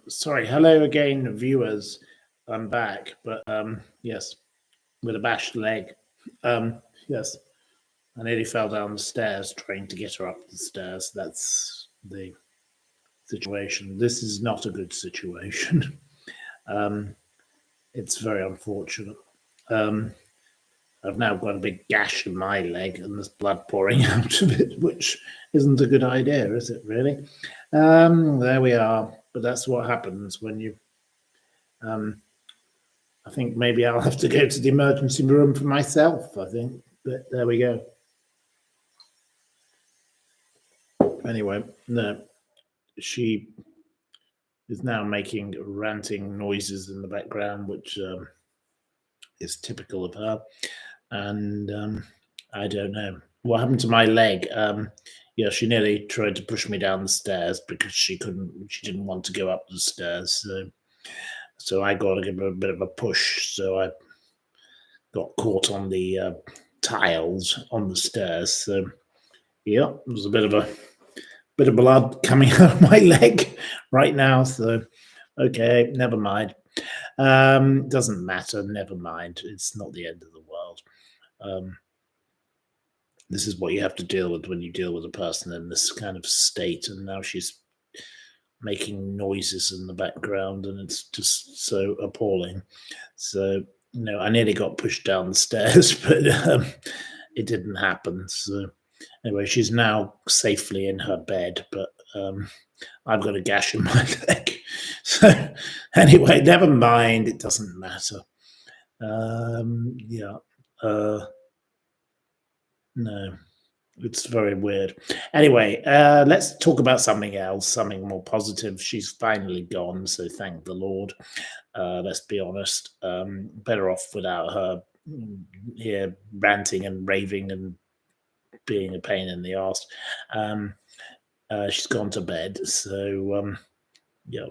Sorry, hello again, viewers. I'm back, but yes, with a bashed leg. Yes, I nearly fell down the stairs trying to get her up the stairs. That's the situation. This is not a good situation. um, it's very unfortunate. Um, I've now got a big gash in my leg and there's blood pouring out of it, which isn't a good idea, is it really? There we are. But that's what happens when you um, I think maybe I'll have to go to the emergency room for myself, I think. But there we go. Anyway, no, she is now making ranting noises in the background, which is typical of her. And I don't know. What happened to my leg? Yeah, she nearly tried to push me down the stairs because she didn't want to go up the stairs. So I got to give her a bit of a push. So I got caught on the tiles on the stairs. So yeah, it was a bit of blood coming out of my leg right now. So okay, never mind. Doesn't matter. Never mind. It's not the end of the world. This is what you have to deal with when you deal with a person in this kind of state. And now she's making noises in the background, and it's just so appalling. So I nearly got pushed down the stairs, but it didn't happen. So anyway, she's now safely in her bed, but I've got a gash in my leg. So anyway, never mind. It doesn't matter. Yeah. No, it's very weird. Anyway, let's talk about something else, something more positive. She's finally gone, so thank the Lord. Let's be honest. Better off without her here ranting and raving and being a pain in the arse. She's gone to bed, so yeah.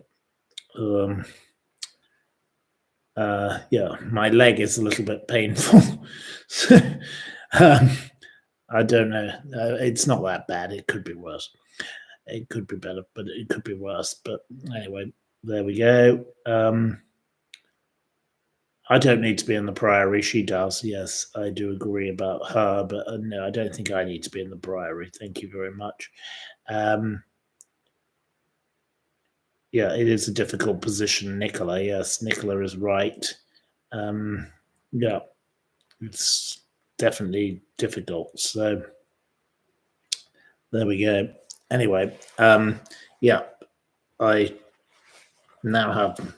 Yeah, my leg is a little bit painful. So, I don't know. It's not that bad. It could be worse. It could be better, but it could be worse. But anyway, there we go. I don't need to be in the Priory. She does. Yes, I do agree about her. But no, I don't think I need to be in the Priory. Thank you very much. Yeah, it is a difficult position, Nicola. Yes, Nicola is right. Yeah, it's definitely difficult. So there we go. Anyway, yeah, I now have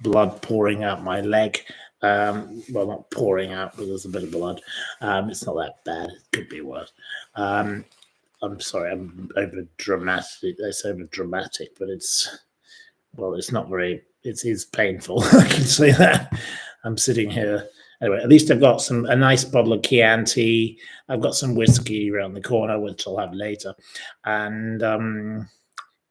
blood pouring out my leg. Well, not pouring out, but there's a bit of blood. It's not that bad. It could be worse. I'm sorry, I'm over dramatic. It's over dramatic, but it's not very. It is painful. I can say that. I'm sitting here. Anyway, at least I've got a nice bottle of Chianti. I've got some whiskey around the corner, which I'll have later. And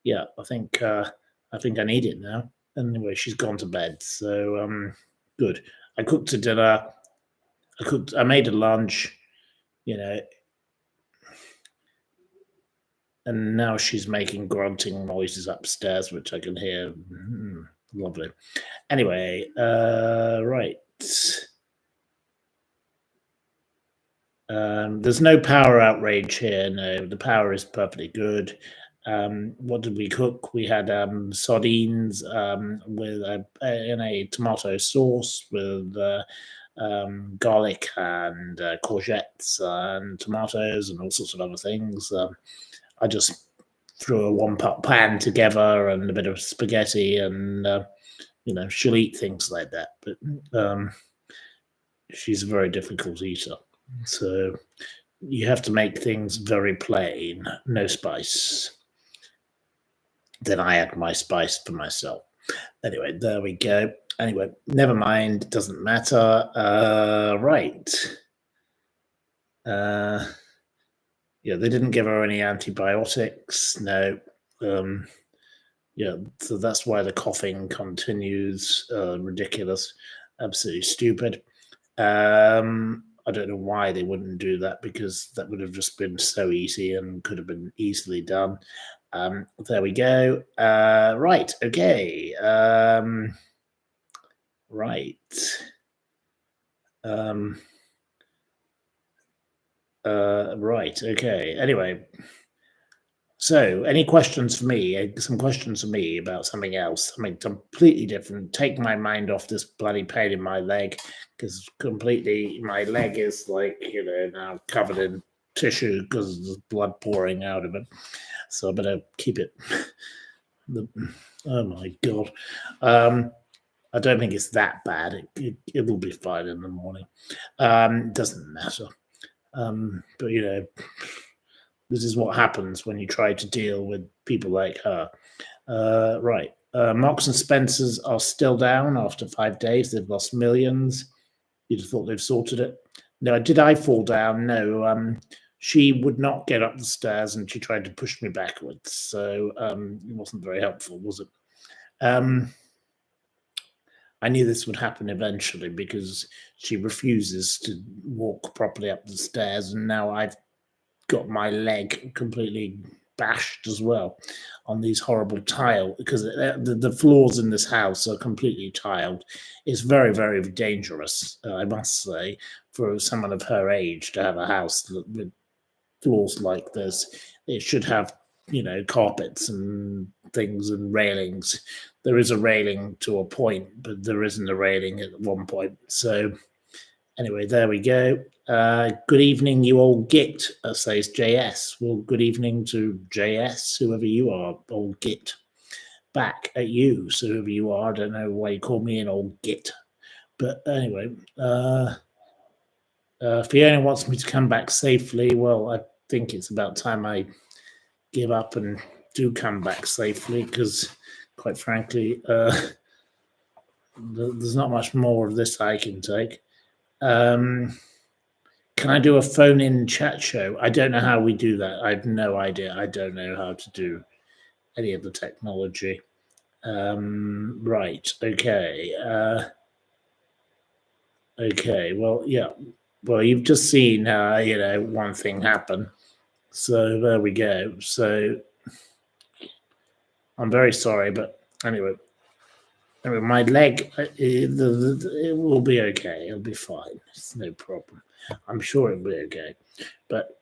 yeah, I think I need it now. Anyway, she's gone to bed, so good. I cooked a dinner. I made a lunch, and now she's making grunting noises upstairs, which I can hear. Lovely. Anyway, right. There's no power outrage here. No, the power is perfectly good. What did we cook? We had sardines with in a tomato sauce with garlic and courgettes and tomatoes and all sorts of other things. I just threw a one-pot pan together and a bit of spaghetti, and she'll eat things like that. But she's a very difficult eater, so you have to make things very plain, no spice. Then I add my spice for myself. Anyway, there we go. Anyway, never mind. It doesn't matter. Right. Yeah, they didn't give her any antibiotics. No. Yeah, so that's why the coughing continues. Ridiculous. Absolutely stupid. I don't know why they wouldn't do that, because that would have just been so easy and could have been easily done. There we go. Right. Okay. Right. Right. Okay. Anyway, so any questions for me? Some questions for me about something else, something completely different. Take my mind off this bloody pain in my leg, because completely my leg is like, now covered in tissue because there's blood pouring out of it. So I better keep it. Oh my god. I don't think it's that bad. It will be fine in the morning. Doesn't matter. But this is what happens when you try to deal with people like her. Right. Marks and Spencers are still down after 5 days. They've lost millions. You'd have thought they've sorted it. No, did I fall down? No. She would not get up the stairs and she tried to push me backwards. So it wasn't very helpful, was it? I knew this would happen eventually because she refuses to walk properly up the stairs, and now I've got my leg completely bashed as well on these horrible tile, because the floors in this house are completely tiled. It's very, very dangerous, I must say, for someone of her age to have a house with floors like this. It should have, carpets and things and railings. There is a railing to a point, but there isn't a railing at one point. So anyway, there we go. Good evening, you old git, says JS. Well, good evening to JS, whoever you are, old git. Back at you, so whoever you are. I don't know why you call me an old git. But anyway, Fiona wants me to come back safely. Well, I think it's about time I give up and do come back safely, because quite frankly, there's not much more of this I can take. Can I do a phone-in chat show? I don't know how we do that. I have no idea. I don't know how to do any of the technology. Right. Okay. Okay. Well, yeah. Well, you've just seen, one thing happen. So there we go. So I'm very sorry, but anyway, my leg, it will be okay. It'll be fine. It's no problem. I'm sure it'll be okay. But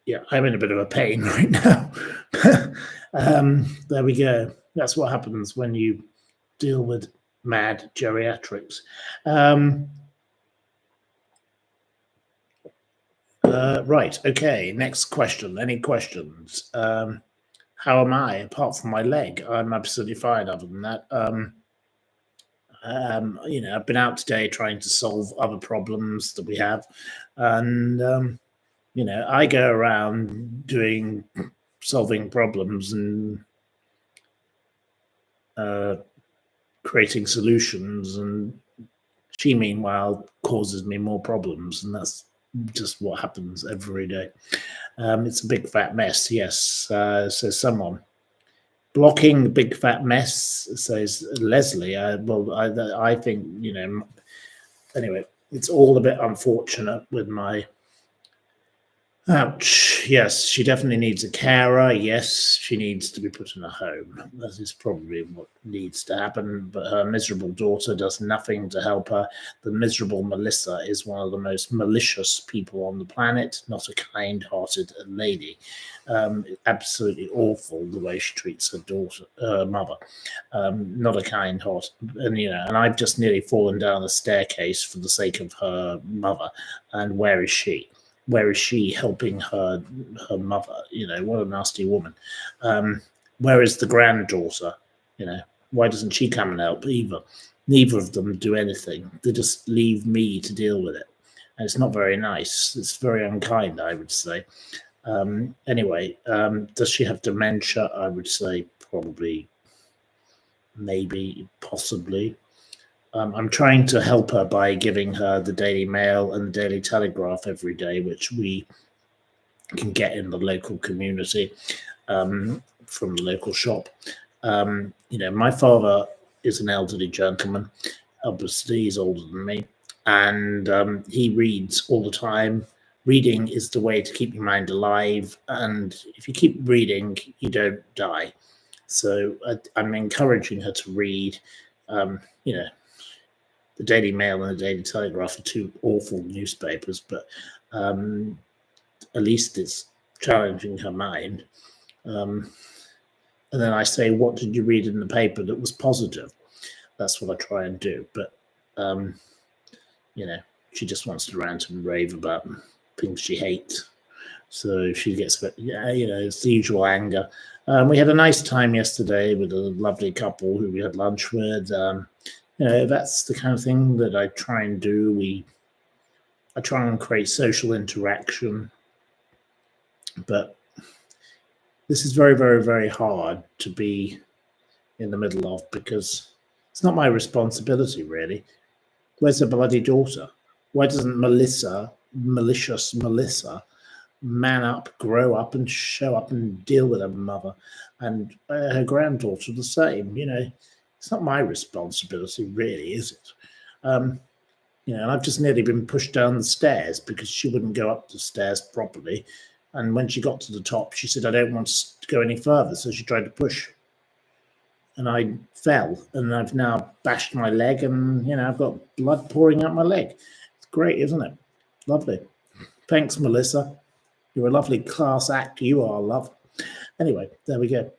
yeah, I'm in a bit of a pain right now. There we go. That's what happens when you deal with mad geriatrics. Right. Okay. Next question. Any questions? How am I? Apart from my leg, I'm absolutely fine. Other than that, I've been out today trying to solve other problems that we have, and I go around solving problems and creating solutions, and she meanwhile causes me more problems, and that's just what happens every day. It's a big fat mess. Yes, says someone. Blocking big fat mess, says Leslie. I think, anyway, it's all a bit unfortunate with my. Ouch. Yes, she definitely needs a carer. Yes, she needs to be put in a home. That is probably what needs to happen. But her miserable daughter does nothing to help her. The miserable Melissa is one of the most malicious people on the planet, not a kind-hearted lady. Absolutely awful the way she treats her daughter, mother. Not a kind heart. And I've just nearly fallen down the staircase for the sake of her mother. And where is she? Where is she helping her mother? What a nasty woman. Where is the granddaughter? Why doesn't she come and help either? Neither of them do anything. They just leave me to deal with it. And it's not very nice. It's very unkind, I would say. Anyway, does she have dementia? I would say probably, maybe, possibly. I'm trying to help her by giving her the Daily Mail and the Daily Telegraph every day, which we can get in the local community from the local shop. My father is an elderly gentleman. Obviously, he's older than me, and he reads all the time. reading is the way to keep your mind alive, and if you keep reading, you don't die. So I'm encouraging her to read. You know, the Daily Mail and the Daily Telegraph are two awful newspapers, but at least it's challenging her mind. And then I say, what did you read in the paper that was positive? That's what I try and do. But, she just wants to rant and rave about things she hates. So she gets, it's the usual anger. We had a nice time yesterday with a lovely couple who we had lunch with. That's the kind of thing that I try and do. I try and create social interaction, but this is very, very, very hard to be in the middle of because it's not my responsibility, really. Where's her bloody daughter? Why doesn't malicious Melissa, man up, grow up, and show up and deal with her mother? And her granddaughter the same. It's not my responsibility, really, is it? And I've just nearly been pushed down the stairs because she wouldn't go up the stairs properly. And when she got to the top, she said, I don't want to go any further. So she tried to push. And I fell, and I've now bashed my leg, and, I've got blood pouring out my leg. It's great, isn't it? Lovely. Thanks, Melissa. You're a lovely class act. You are, love. Anyway, there we go.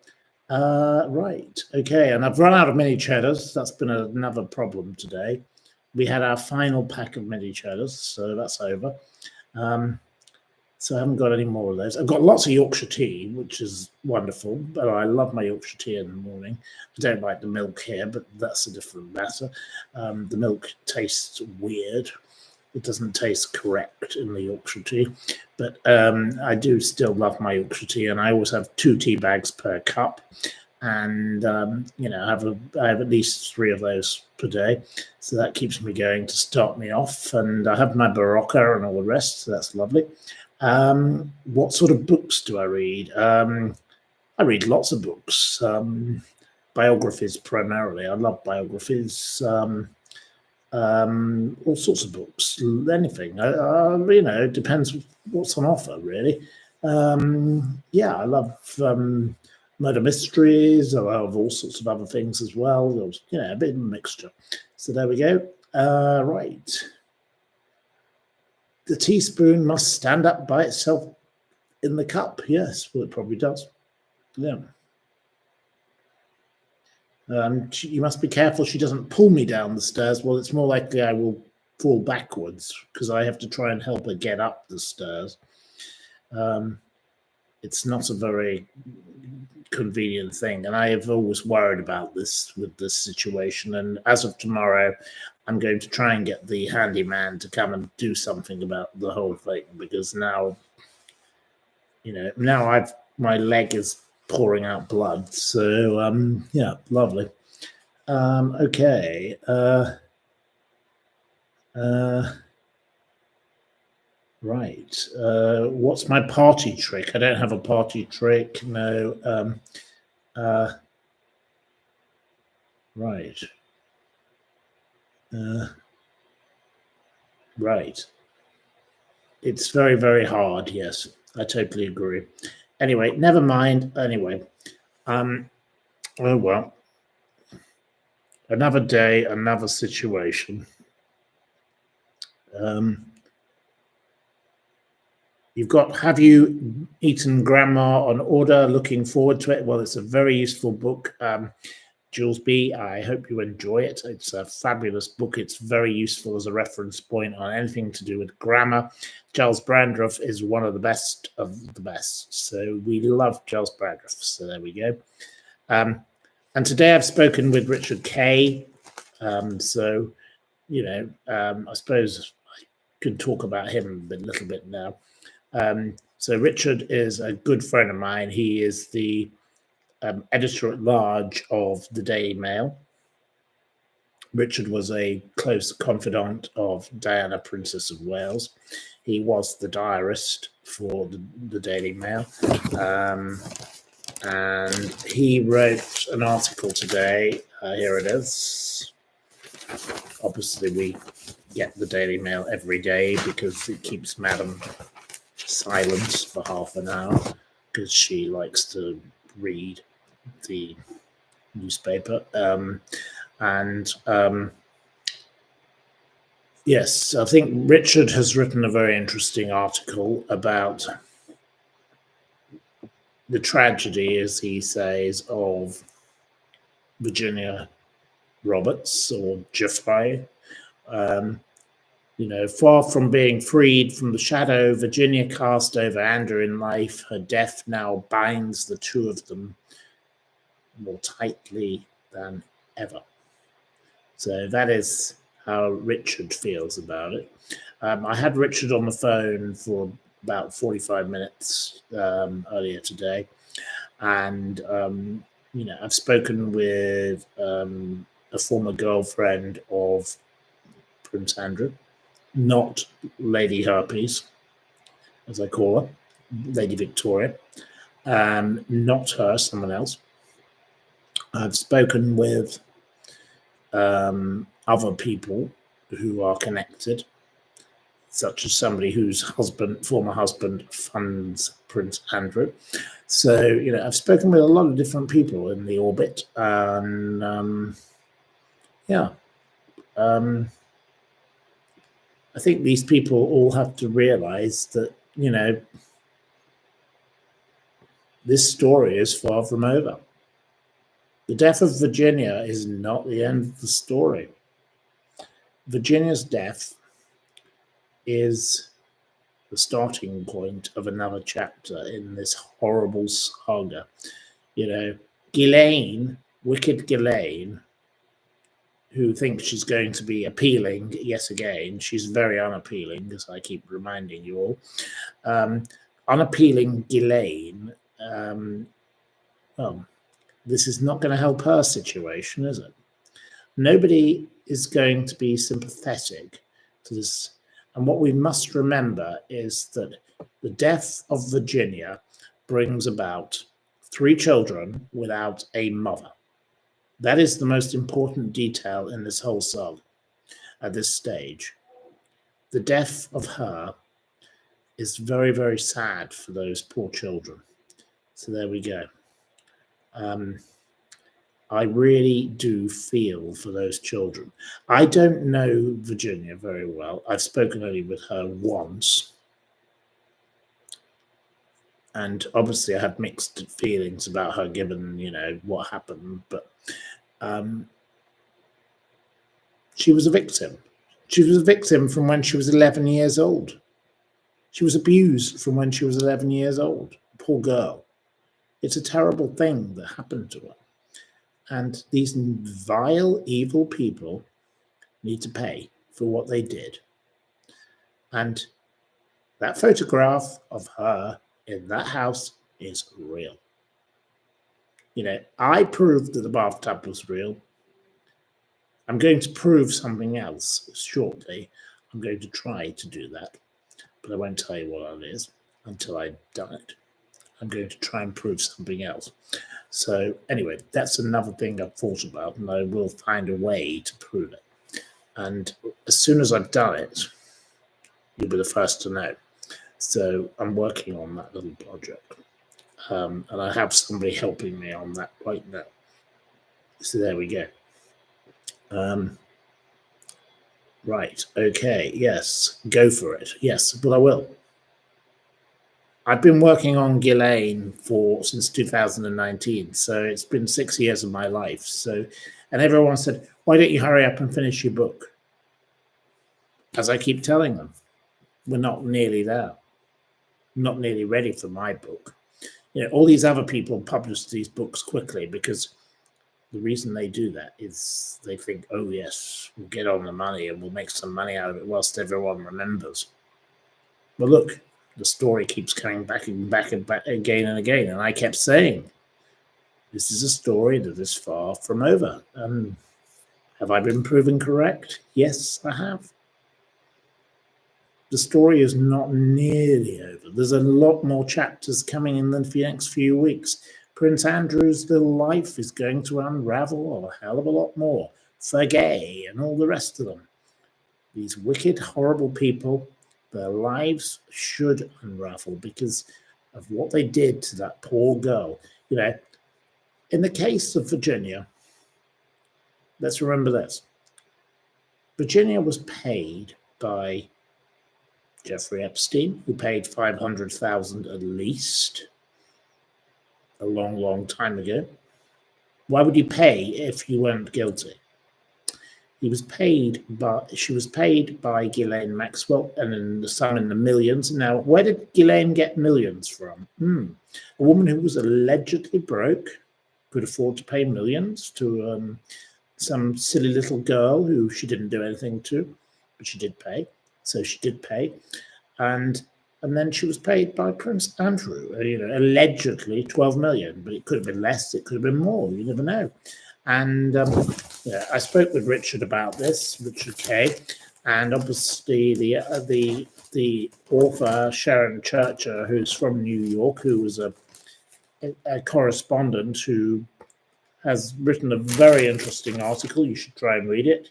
Right. Okay. And I've run out of mini cheddars. That's been another problem today. We had our final pack of mini cheddars, so that's over. So I haven't got any more of those. I've got lots of Yorkshire tea, which is wonderful, but I love my Yorkshire tea in the morning. I don't like the milk here, but that's a different matter. The milk tastes weird. It doesn't taste correct in the Yorkshire tea, but I do still love my Yorkshire tea, and I always have 2 tea bags per cup, and I have at least 3 of those per day, so that keeps me going to start me off. And I have my Barocca and all the rest, so that's lovely. What sort of books do I read? I read lots of books, biographies primarily. I love biographies. All sorts of books, anything. It depends what's on offer, really. I love murder mysteries. I love all sorts of other things as well. There's, a bit of a mixture. So there we go. Right. The teaspoon must stand up by itself in the cup. Yes, well, it probably does. Yeah. You must be careful she doesn't pull me down the stairs. Well, it's more likely I will fall backwards because I have to try and help her get up the stairs. It's not a very convenient thing, and I have always worried about this with this situation. And as of tomorrow, I'm going to try and get the handyman to come and do something about the whole thing, because now, my leg is pouring out blood. So, lovely. Okay. Right. What's my party trick? I don't have a party trick. No. Right. Right. It's very, very hard. Yes, I totally agree. Anyway, never mind. Anyway, oh well. Another day, another situation. Have you eaten Grandma on Order? Looking forward to it. Well, it's a very useful book. Jules B., I hope you enjoy it. It's a fabulous book. It's very useful as a reference point on anything to do with grammar. Giles Brandreth is one of the best of the best. So we love Giles Brandreth. So there we go. And today I've spoken with Richard Kay. I suppose I could talk about him a little bit now. So Richard is a good friend of mine. He is the editor-at-large of the Daily Mail. Richard was a close confidant of Diana, Princess of Wales. He was the diarist for the Daily Mail. And he wrote an article today. Here it is. Obviously, we get the Daily Mail every day because it keeps Madam silence for half an hour because she likes to read the newspaper. Yes, I think Richard has written a very interesting article about the tragedy, as he says, of Virginia Roberts or Jeffrey. Far from being freed from the shadow Virginia cast over Andrew in life, her death now binds the two of them more tightly than ever. So that is how Richard feels about it. I had Richard on the phone for about 45 minutes earlier today, and I've spoken with a former girlfriend of Prince Andrew, not Lady Herpes, as I call her, Lady Victoria, not her, someone else. I've spoken with other people who are connected, such as somebody whose former husband, funds Prince Andrew. So, I've spoken with a lot of different people in the orbit, and I think these people all have to realize that, this story is far from over. The death of Virginia is not the end of the story. Virginia's death is the starting point of another chapter in this horrible saga. Ghislaine, wicked Ghislaine, who thinks she's going to be appealing, yes, again, she's very unappealing, as I keep reminding you all. Unappealing Ghislaine, this is not going to help her situation, is it? Nobody is going to be sympathetic to this. And what we must remember is that the death of Virginia brings about 3 children without a mother. That is the most important detail in this whole saga at this stage. The death of her is very, very sad for those poor children. So there we go. I really do feel for those children. I don't know Virginia very well. I've spoken only with her once. And obviously I had mixed feelings about her given, what happened. But she was a victim. She was a victim from when she was 11 years old. She was abused from when she was 11 years old. Poor girl. It's a terrible thing that happened to her. And these vile, evil people need to pay for what they did. And that photograph of her in that house is real. I proved that the bathtub was real. I'm going to prove something else shortly. I'm going to try to do that, but I won't tell you what it is until I've done it. I'm going to try and prove something else. So anyway, that's another thing I've thought about, and I will find a way to prove it. And as soon as I've done it, you'll be the first to know. So I'm working on that little project. And I have somebody helping me on that right now. So there we go. Right, okay, yes, go for it. Yes, but I will. I've been working on Ghislaine since 2019, so it's been 6 years of my life. So, and everyone said, why don't you hurry up and finish your book? As I keep telling them, we're not nearly there. I'm not nearly ready for my book. All these other people publish these books quickly because the reason they do that is they think, oh yes, we'll get on the money and we'll make some money out of it whilst everyone remembers. But look, the story keeps coming back and back and back again and again. And I kept saying, this is a story that is far from over. Have I been proven correct? Yes, I have. The story is not nearly over. There's a lot more chapters coming in the next few weeks. Prince Andrew's little life is going to unravel a hell of a lot more. Fergie and all the rest of them. These wicked, horrible people Their lives should unravel because of what they did to that poor girl. In the case of Virginia, let's remember this. Virginia was paid by Jeffrey Epstein, who paid $500,000 at least a long, long time ago. Why would you pay if you weren't guilty? She was paid by Ghislaine Maxwell, and some in the millions. Now, where did Ghislaine get millions from? A woman who was allegedly broke could afford to pay millions to some silly little girl who she didn't do anything to, but she did pay. So she did pay, and then she was paid by Prince Andrew. Allegedly 12 million, but it could have been less. It could have been more. You never know. And I spoke with Richard about this, Richard Kay, and obviously the author Sharon Churcher, who's from New York, who was a correspondent who has written a very interesting article. You should try and read it.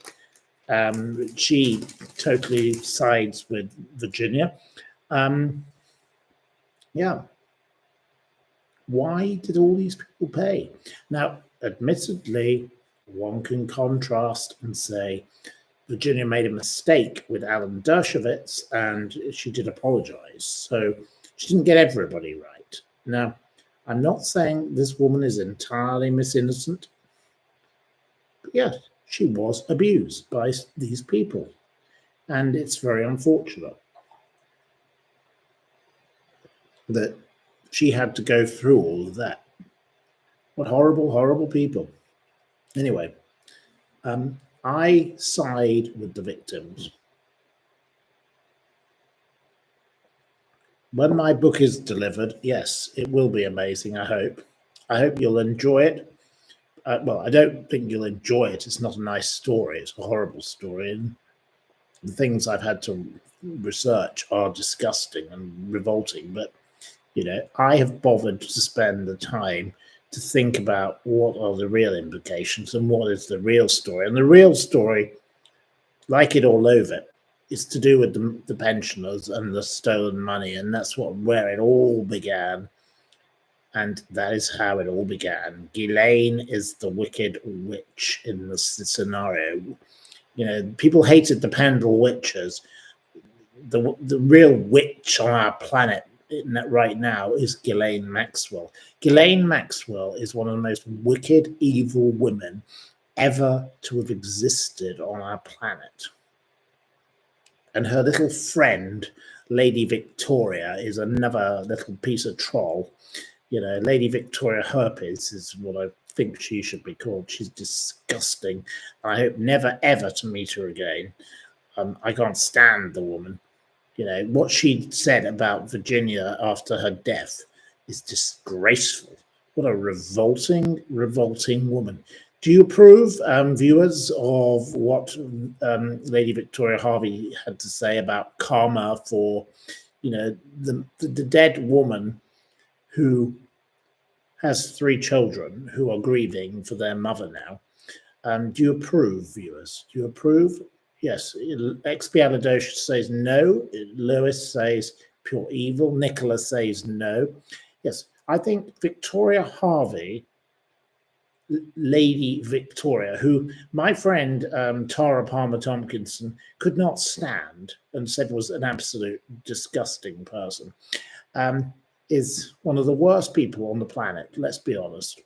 She totally sides with Virginia. Why did all these people pay? Now, admittedly, one can contrast and say Virginia made a mistake with Alan Dershowitz, and she did apologize. So she didn't get everybody right. Now, I'm not saying this woman is entirely innocent. But yes, she was abused by these people, and it's very unfortunate that she had to go through all of that. What horrible, horrible people. Anyway, I side with the victims. When my book is delivered, yes, it will be amazing, I hope. I hope you'll enjoy it. Well, I don't think you'll enjoy it. It's not a nice story. It's a horrible story. And the things I've had to research are disgusting and revolting. But, I have bothered to spend the time to think about what are the real implications and what is the real story. And the real story, like it all over, is to do with the pensioners and the stolen money. And that's where it all began. And that is how it all began. Ghislaine is the wicked witch in this scenario. People hated the Pendle witches. The real witch on our planet right now is Ghislaine Maxwell. Ghislaine Maxwell is one of the most wicked, evil women ever to have existed on our planet. And her little friend, Lady Victoria, is another little piece of troll. Lady Victoria Herpes is what I think she should be called. She's disgusting. I hope never, ever to meet her again. I can't stand the woman. What she said about Virginia after her death is disgraceful. What a revolting, revolting woman. Do you approve, viewers, of what Lady Victoria Harvey had to say about karma for, the dead woman who has 3 children who are grieving for their mother now? Do you approve, viewers? Do you approve? Yes. Expialidocious says no. Lewis says pure evil. Nicholas says no. Yes, I think Victoria Harvey, Lady Victoria, who my friend Tara Palmer Tompkinson could not stand and said was an absolute disgusting person, is one of the worst people on the planet. Let's be honest.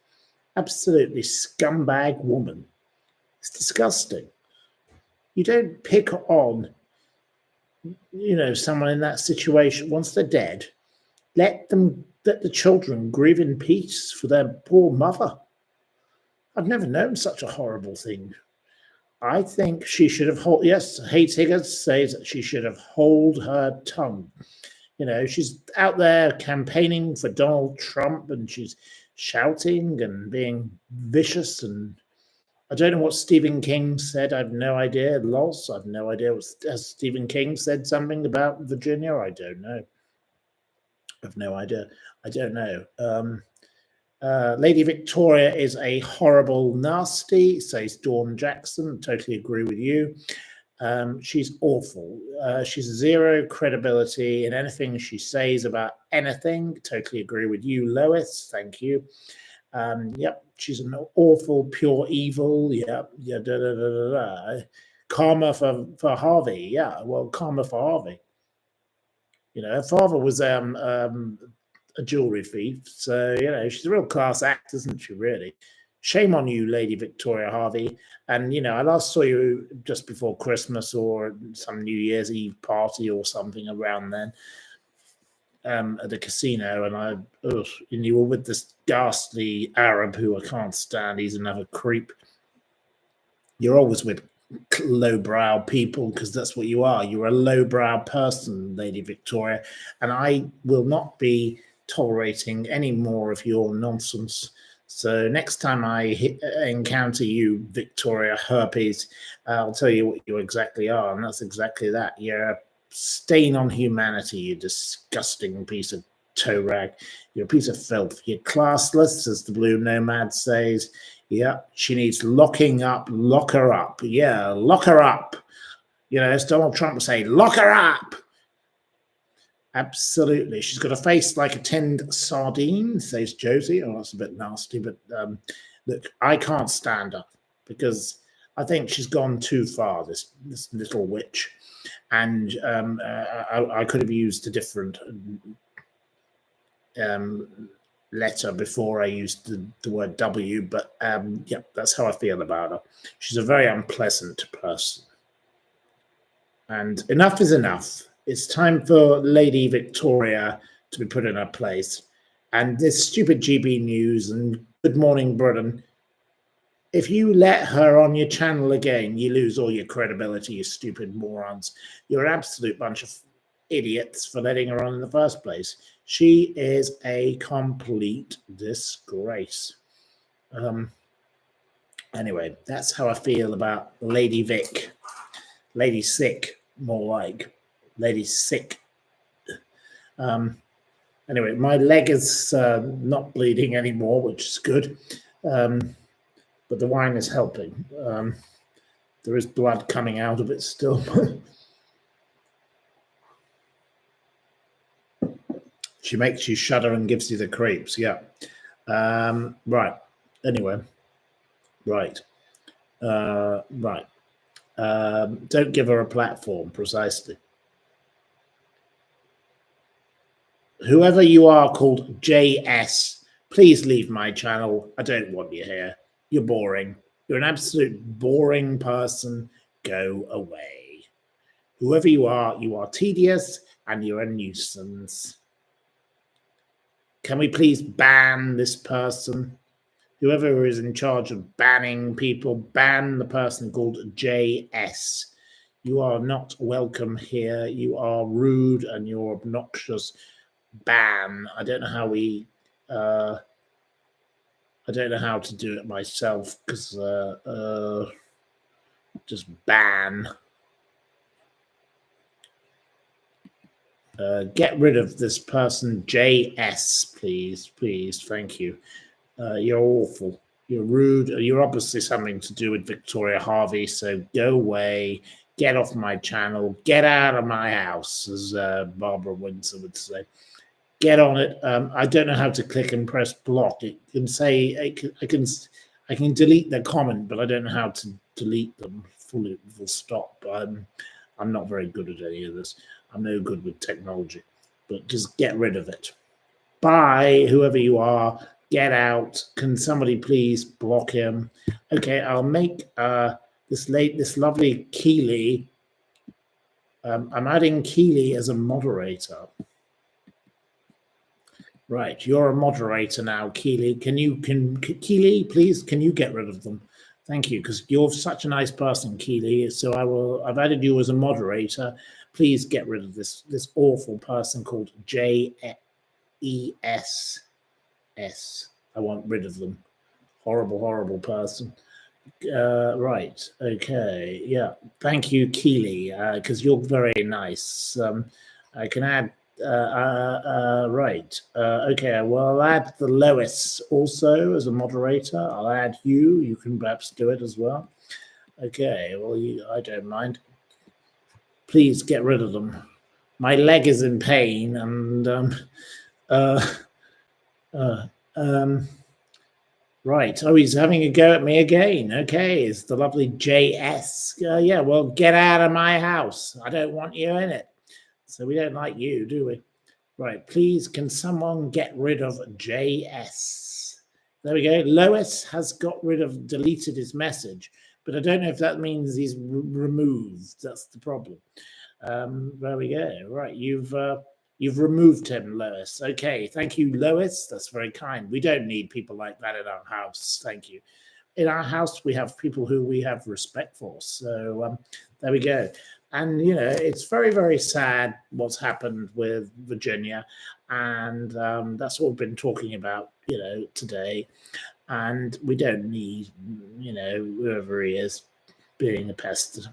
Absolutely scumbag woman. It's disgusting. You don't pick on, someone in that situation. Once they're dead, let the children grieve in peace for their poor mother. I've never known such a horrible thing. I think she should have yes, Hayes Higgins says that she should have hold her tongue. She's out there campaigning for Donald Trump, and she's shouting and being vicious, and I don't know what Stephen King said. I have no idea. Loss. I have no idea. Has Stephen King said something about Virginia? I don't know. I have no idea. I don't know. Lady Victoria is a horrible nasty, says Dawn Jackson. Totally agree with you. She's awful. She's zero credibility in anything she says about anything. Totally agree with you, Lois. Thank you. Yep, she's an awful, pure evil. Yep, yeah, da, da, da, da, da. Karma for Harvey. Yeah, well, karma for Harvey. You know, her father was a jewelry thief, so you know she's a real class act, isn't she? Really. Shame on you, Lady Victoria Harvey. And you know, I last saw you just before Christmas or some New Year's Eve party or something around then at the casino, and you were with this ghastly Arab who I can't stand. He's another creep. You're always with lowbrow people because that's what you are. You're a lowbrow person, Lady Victoria, and I will not be tolerating any more of your nonsense. So next time I encounter you, Victoria Herpes, I'll tell you what you exactly are, and that's exactly that. You're a stain on humanity, you disgusting piece of toe rag. You're a piece of filth. You're classless, as the Blue Nomad says. Yeah, she needs locking up. Lock her up. Yeah, lock her up. You know, as Donald Trump would say, lock her up. Absolutely. She's got a face like a tinned sardine, says Josie. Oh, that's a bit nasty, but look, I can't stand her because I think she's gone too far, this little witch. And I could have used a different letter before I used the word W, but yeah, that's how I feel about her. She's a very unpleasant person. And enough is enough. It's time for Lady Victoria to be put in her place. And this stupid GB News and Good Morning Britain, if you let her on your channel again, you lose all your credibility, you stupid morons. You're an absolute bunch of idiots for letting her on in the first place. She is a complete disgrace. Anyway, that's how I feel about Lady Vic. Lady Sick, more like. Lady Sick. Anyway, my leg is not bleeding anymore, which is good. But the wine is helping. There is blood coming out of it still. She makes you shudder and gives you the creeps. Yeah. Right. Anyway. Right. Right. Don't give her a platform, precisely. Whoever you are called JS, please leave my channel. I don't want you here. You're boring. You're an absolute boring person. Go away. Whoever you are tedious and you're a nuisance. Can we please ban this person? Whoever is in charge of banning people, ban the person called JS. You are not welcome here. You are rude and you're obnoxious. Ban. I don't know how I don't know how to do it myself because just ban. Get rid of this person, JS, please, please. Thank you. You're awful. You're rude. You're obviously something to do with Victoria Harvey, so go away. Get off my channel. Get out of my house, as Barbara Windsor would say. Get on it. I don't know how to click and press block. It can say I can delete the comment, but I don't know how to delete them full stop. I'm not very good at any of this. I'm no good with technology, but just get rid of it. Bye, whoever you are. Get out. Can somebody please block him? Okay, I'll make this lovely Keely. I'm adding Keely as a moderator. Right, you're a moderator now, Keely. Keely, please, can you get rid of them? Thank you, because you're such a nice person, Keely. So I've added you as a moderator. Please get rid of this awful person called JESS. I want rid of them. Horrible, horrible person. Right. Okay. Yeah. Thank you, Keely, because you're very nice. I can add. Right. Okay. Well, I'll add the Lois also as a moderator. I'll add you. You can perhaps do it as well. Okay. Well, I don't mind. Please get rid of them. My leg is in pain, and right. Oh, he's having a go at me again. Okay, it's the lovely JS. Yeah, well, get out of my house. I don't want you in it. So we don't like you, do we? Right. Please, can someone get rid of JS? There we go. Lois has deleted his message, but I don't know if that means he's removed. That's the problem. There we go. Right. You've removed him, Lois. Okay. Thank you, Lois. That's very kind. We don't need people like that in our house. Thank you. In our house, we have people who we have respect for. So there we go. And, it's very, very sad what's happened with Virginia. And that's what we've been talking about, today. And we don't need, whoever he is being a pest.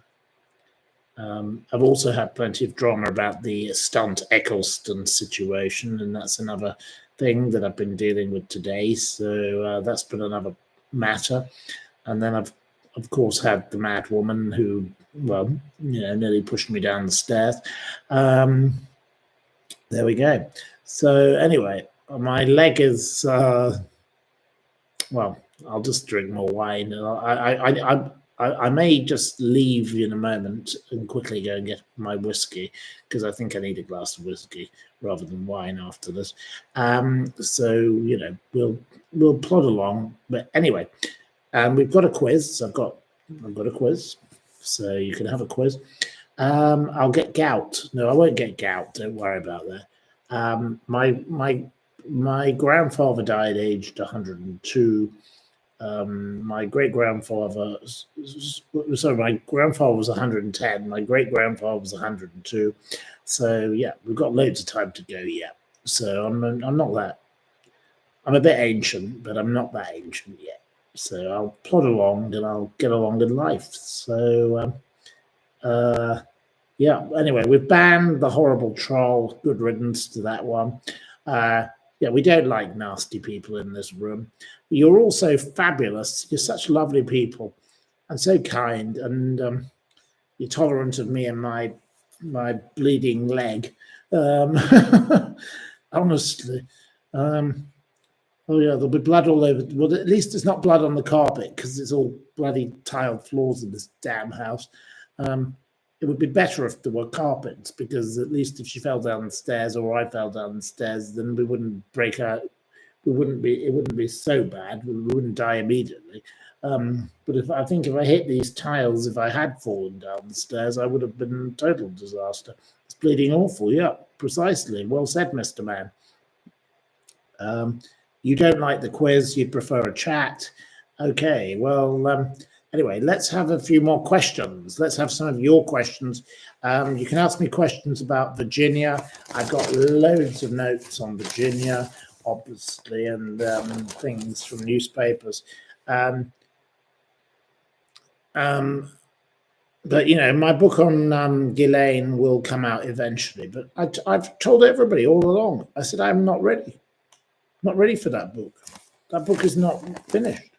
I've also had plenty of drama about the Stunt Eccleston situation, and that's another thing that I've been dealing with today. So that's been another matter. And then I've, of course, had the mad woman who, nearly pushed me down the stairs. There we go. So anyway, my leg is, I'll just drink more wine. I may just leave in a moment and quickly go and get my whiskey, because I think I need a glass of whiskey rather than wine after this. So we'll plod along. But anyway, we've got a quiz. I've got a quiz, so you can have a quiz. I'll get gout. No, I won't get gout. Don't worry about that. My grandfather died aged 102. My great-grandfather, my grandfather was 110. My great-grandfather was 102. So yeah, we've got loads of time to go yet. So I'm not that. I'm a bit ancient, but I'm not that ancient yet. So I'll plod along and I'll get along in life. So yeah. Anyway, we've banned the horrible troll. Good riddance to that one. Yeah, we don't like nasty people in this room. You're all so fabulous. You're such lovely people and so kind, and you're tolerant of me and my bleeding leg. Honestly. Oh, yeah, there'll be blood all over. Well, at least it's not blood on the carpet, because it's all bloody tiled floors in this damn house. It would be better if there were carpets, because at least if she fell down the stairs or I fell down the stairs, then we wouldn't break out. It wouldn't be so bad. We wouldn't die immediately. But I think if I hit these tiles, if I had fallen down the stairs, I would have been a total disaster. It's bleeding awful. Yeah, precisely. Well said, Mr. Man. You don't like the quiz. You prefer a chat. Okay, well, anyway, let's have a few more questions. Let's have some of your questions. You can ask me questions about Virginia. I've got loads of notes on Virginia, obviously, and things from newspapers. But, my book on Ghislaine will come out eventually. But I've told everybody all along, I said, I'm not ready. Not ready for that book. That book is not finished.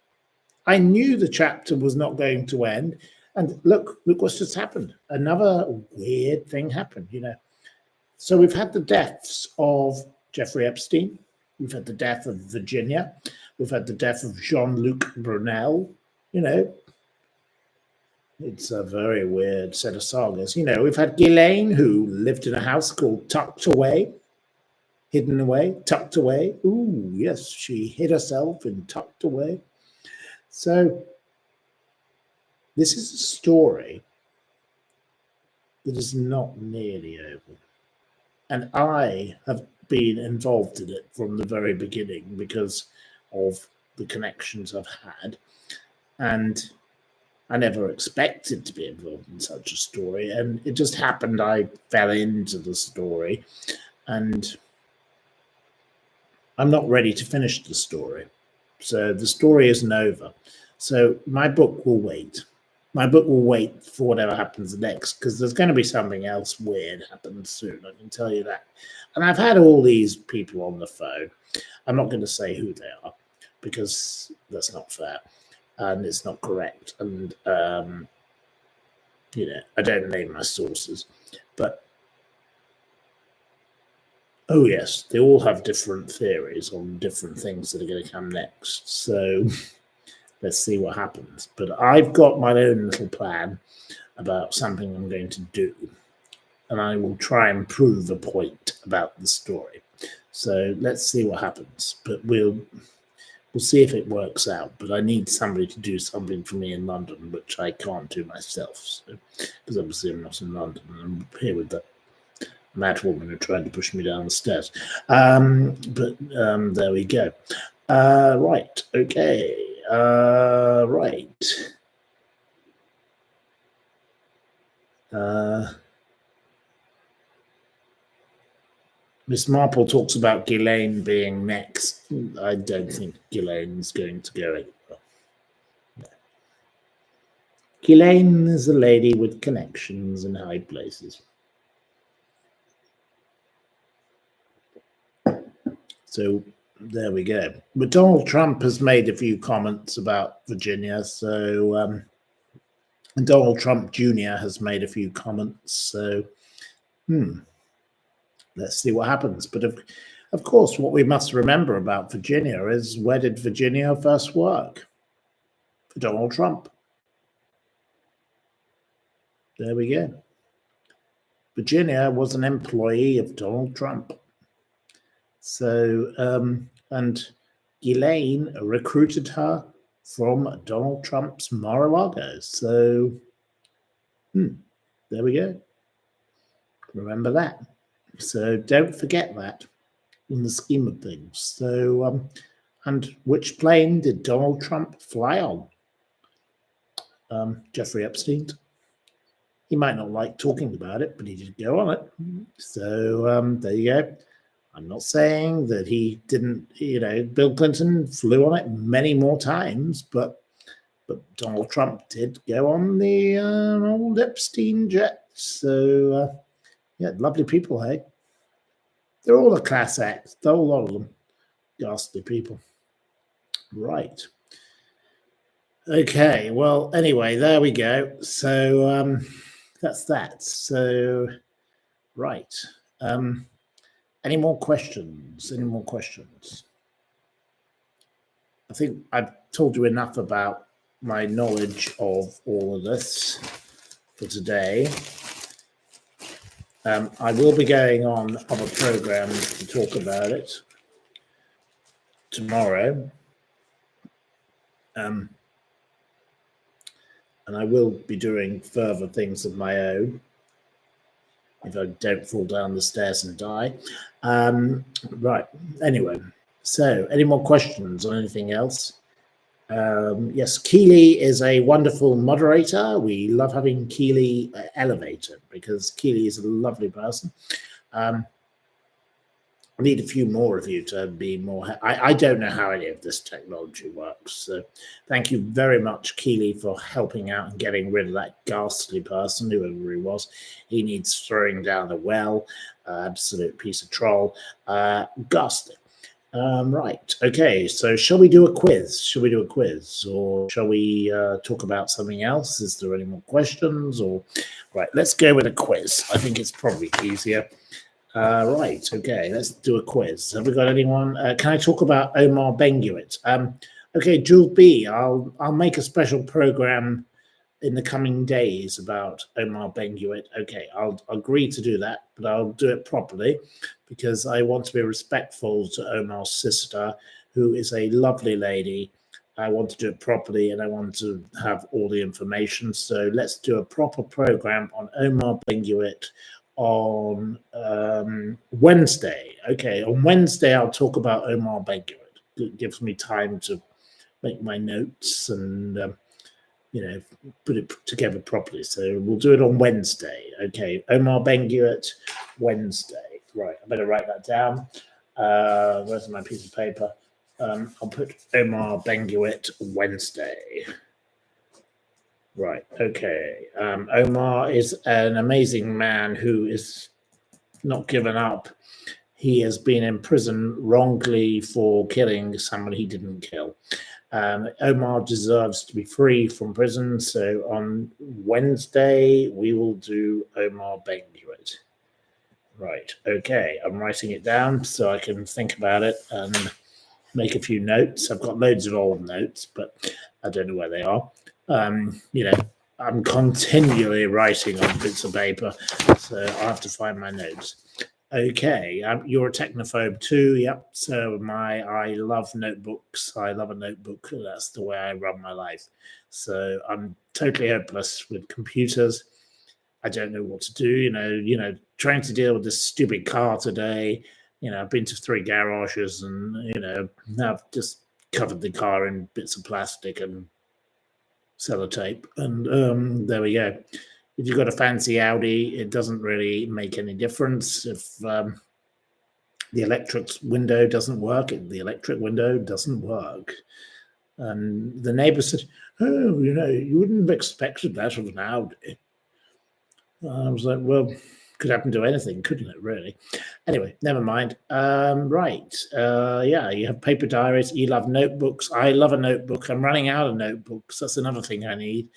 I knew the chapter was not going to end. And look what's just happened. Another weird thing happened, So we've had the deaths of Jeffrey Epstein. We've had the death of Virginia. We've had the death of Jean-Luc Brunel. It's a very weird set of sagas. We've had Ghislaine, who lived in a house called Tucked Away. Hidden away, tucked away. Ooh, yes, she hid herself and tucked away. So this is a story that is not nearly over. And I have been involved in it from the very beginning because of the connections I've had. And I never expected to be involved in such a story. And it just happened I fell into the story. And I'm not ready to finish the story. So the story isn't over. So my book will wait. My book will wait for whatever happens next, because there's going to be something else weird happen soon. I can tell you that. And I've had all these people on the phone. I'm not going to say who they are, because that's not fair and it's not correct. And I don't name my sources, but oh yes, they all have different theories on different things that are going to come next. So let's see what happens. But I've got my own little plan about something I'm going to do, and I will try and prove a point about the story. So let's see what happens. But we'll see if it works out. But I need somebody to do something for me in London, which I can't do myself. So, because obviously I'm not in London. I'm here with that mad woman who tried to push me down the stairs. But there we go. Right. Okay. Right. Miss Marple talks about Ghislaine being next. I don't think Ghislaine's going to go anywhere. No. Ghislaine is a lady with connections in high places. So there we go. But Donald Trump has made a few comments about Virginia. So Donald Trump Jr. has made a few comments. So let's see what happens. But of course, what we must remember about Virginia is, where did Virginia first work? For Donald Trump. There we go. Virginia was an employee of Donald Trump. So, and Ghislaine recruited her from Donald Trump's Mar-a-Lago. So, there we go. Remember that. So don't forget that in the scheme of things. So, and which plane did Donald Trump fly on? Jeffrey Epstein. He might not like talking about it, but he did go on it. So there you go. I'm not saying that he didn't, Bill Clinton flew on it many more times, but Donald Trump did go on the old Epstein jet. So, yeah, lovely people, hey? They're all a class act, the whole lot of them. Ghastly people. Right. Okay, well, anyway, there we go. So that's that. So, right. Any more questions? Any more questions? I think I've told you enough about my knowledge of all of this for today. I will be going on other programs to talk about it tomorrow. And I will be doing further things of my own, if I don't fall down the stairs and die. Right, anyway, so any more questions on anything else? Yes, Keely is a wonderful moderator. We love having Keely elevated because Keely is a lovely person. I need a few more of you to be more. I don't know how any of this technology works. So thank you very much, Keely, for helping out and getting rid of that ghastly person, whoever he was. He needs throwing down a well. Absolute piece of troll. Ghastly. Right. Okay. So shall we do a quiz? Shall we do a quiz? Or shall we talk about something else? Is there any more questions? Or right, let's go with a quiz. I think it's probably easier. Right, okay, let's do a quiz. Have we got anyone? Can I talk about Omar Ben-Hewitt? Okay, Jules B, I'll make a special program in the coming days about Omar Ben-Hewitt. Okay, I'll agree to do that, but I'll do it properly because I want to be respectful to Omar's sister, who is a lovely lady. I want to do it properly and I want to have all the information. So let's do a proper program on Omar Ben-Hewitt on Wednesday. Okay, on Wednesday I'll talk about Omar Ben-Hewitt. It gives me time to make my notes and put it together properly. So we'll do it on Wednesday. Okay, Omar Ben-Hewitt, Wednesday. Right, I better write that down. Where's my piece of paper? I'll put Omar Ben-Hewitt Wednesday. Right, okay. Omar is an amazing man who is not given up he has been in prison wrongly for killing someone he didn't kill. Omar deserves to be free from prison, so on Wednesday we will do Omar Benguit. Right, okay, I'm writing it down so I can think about it and make a few notes. I've got loads of old notes, but I don't know where they are. I'm continually writing on bits of paper, so I have to find my notes. Okay, you're a technophobe too. Yep. So I love notebooks. I love a notebook. That's the way I run my life. So I'm totally hopeless with computers. I don't know what to do. Trying to deal with this stupid car today. I've been to 3 garages, and now I've just covered the car in bits of plastic and sellotape, and there we go. If you've got a fancy Audi, it doesn't really make any difference. If the electric window doesn't work, the electric window doesn't work. And the neighbor said, "Oh, you wouldn't have expected that of an Audi." I was like, well, could happen to anything, couldn't it, really? Anyway, never mind. Right. Yeah, you have paper diaries. You love notebooks. I love a notebook. I'm running out of notebooks. That's another thing I need.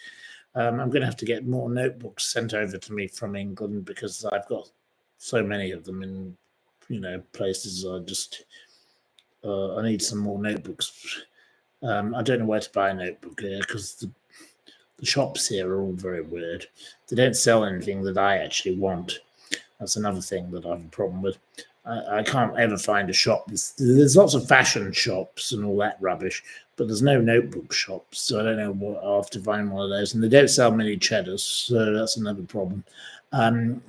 I'm going to have to get more notebooks sent over to me from England because I've got so many of them in, places. I need some more notebooks. I don't know where to buy a notebook here because the shops here are all very weird. They don't sell anything that I actually want. That's another thing that I have a problem with. I can't ever find a shop. There's lots of fashion shops and all that rubbish, but there's no notebook shops, so I don't know what. I'll have to find one of those. And they don't sell mini cheddars, so that's another problem.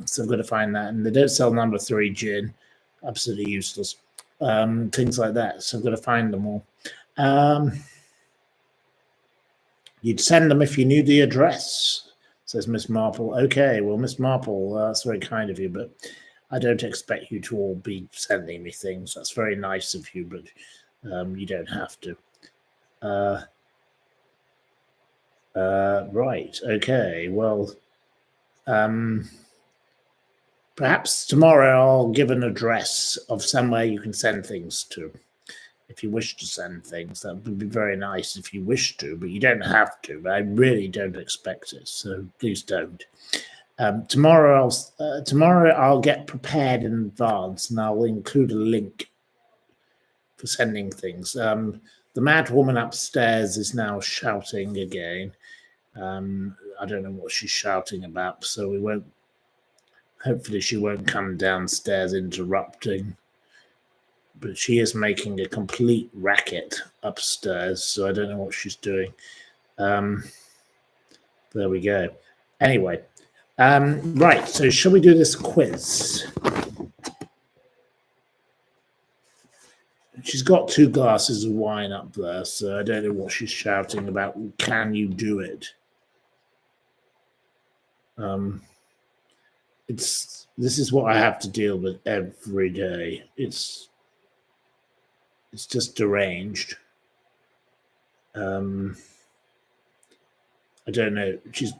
So I've got to find that. And they don't sell number 3 gin, absolutely useless. Things like that. So I've got to find them all. You'd send them if you knew the address, says Miss Marple. Okay, well, Miss Marple, that's very kind of you, but I don't expect you to all be sending me things. That's very nice of you, but you don't have to. Right, okay, well, perhaps tomorrow I'll give an address of somewhere you can send things to. If you wish to send things, that would be very nice if you wish to, but you don't have to. But I really don't expect it, so please don't. Tomorrow I'll get prepared in advance, and I'll include a link for sending things. The mad woman upstairs is now shouting again. I don't know what she's shouting about, so we won't. Hopefully, she won't come downstairs interrupting. But she is making a complete racket upstairs, so I don't know what she's doing. There we go. Anyway, right, so shall we do this quiz? She's got 2 glasses of wine up there, so I don't know what she's shouting about. Can you do it? This is what I have to deal with every day. It's just deranged. I don't know. She's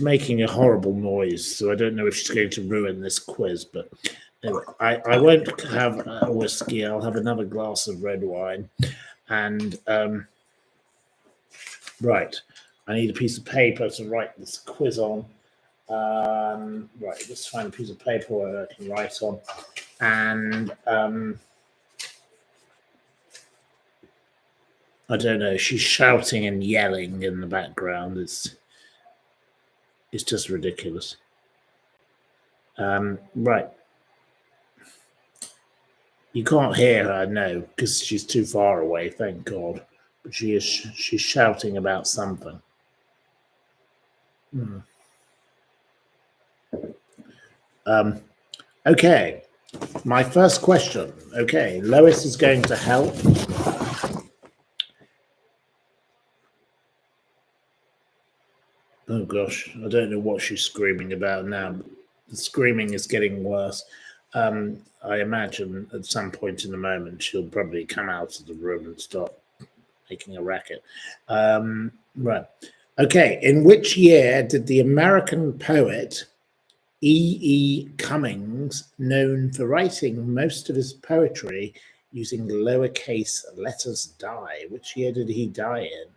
making a horrible noise, so I don't know if she's going to ruin this quiz. But anyway, I won't have a whiskey. I'll have another glass of red wine. And right, I need a piece of paper to write this quiz on. Right, let's find a piece of paper where I can write on. And I don't know. She's shouting and yelling in the background. It's just ridiculous. Right. You can't hear her, no, because she's too far away. Thank God. But she's shouting about something. Okay. My first question. Okay, Lois is going to help. Oh gosh, I don't know what she's screaming about now. The screaming is getting worse. I imagine at some point in the moment she'll probably come out of the room and start making a racket. Right. Okay. In which year did the American poet E. Cummings, known for writing most of his poetry using lowercase letters, die. Which year did he die in?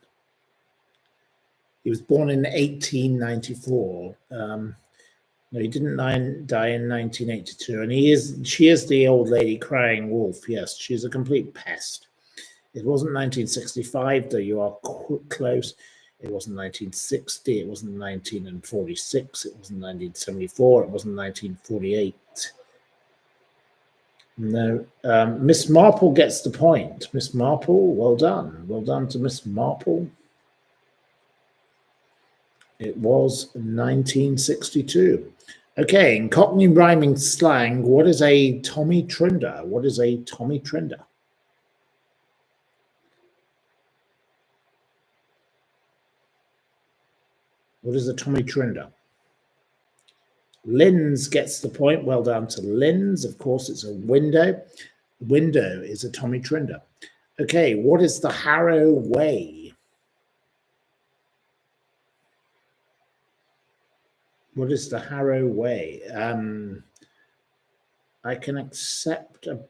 He was born in 1894. No, he didn't die in 1982. And she is the old lady crying wolf. Yes, she's a complete pest. It wasn't 1965, though you are close. It wasn't 1960. It wasn't 1946. It wasn't 1974. It wasn't 1948. No. Miss Marple gets the point. Miss Marple, well done. Well done to Miss Marple. It was 1962. Okay, in Cockney rhyming slang, what is a Tommy Trinder? What is a Tommy Trinder? What is a Tommy Trinder? Linz gets the point. Well done to Linz. Of course, it's a window. Window is a Tommy Trinder. Okay, what is the Harrow Way? What is the Harrow Way? I can accept a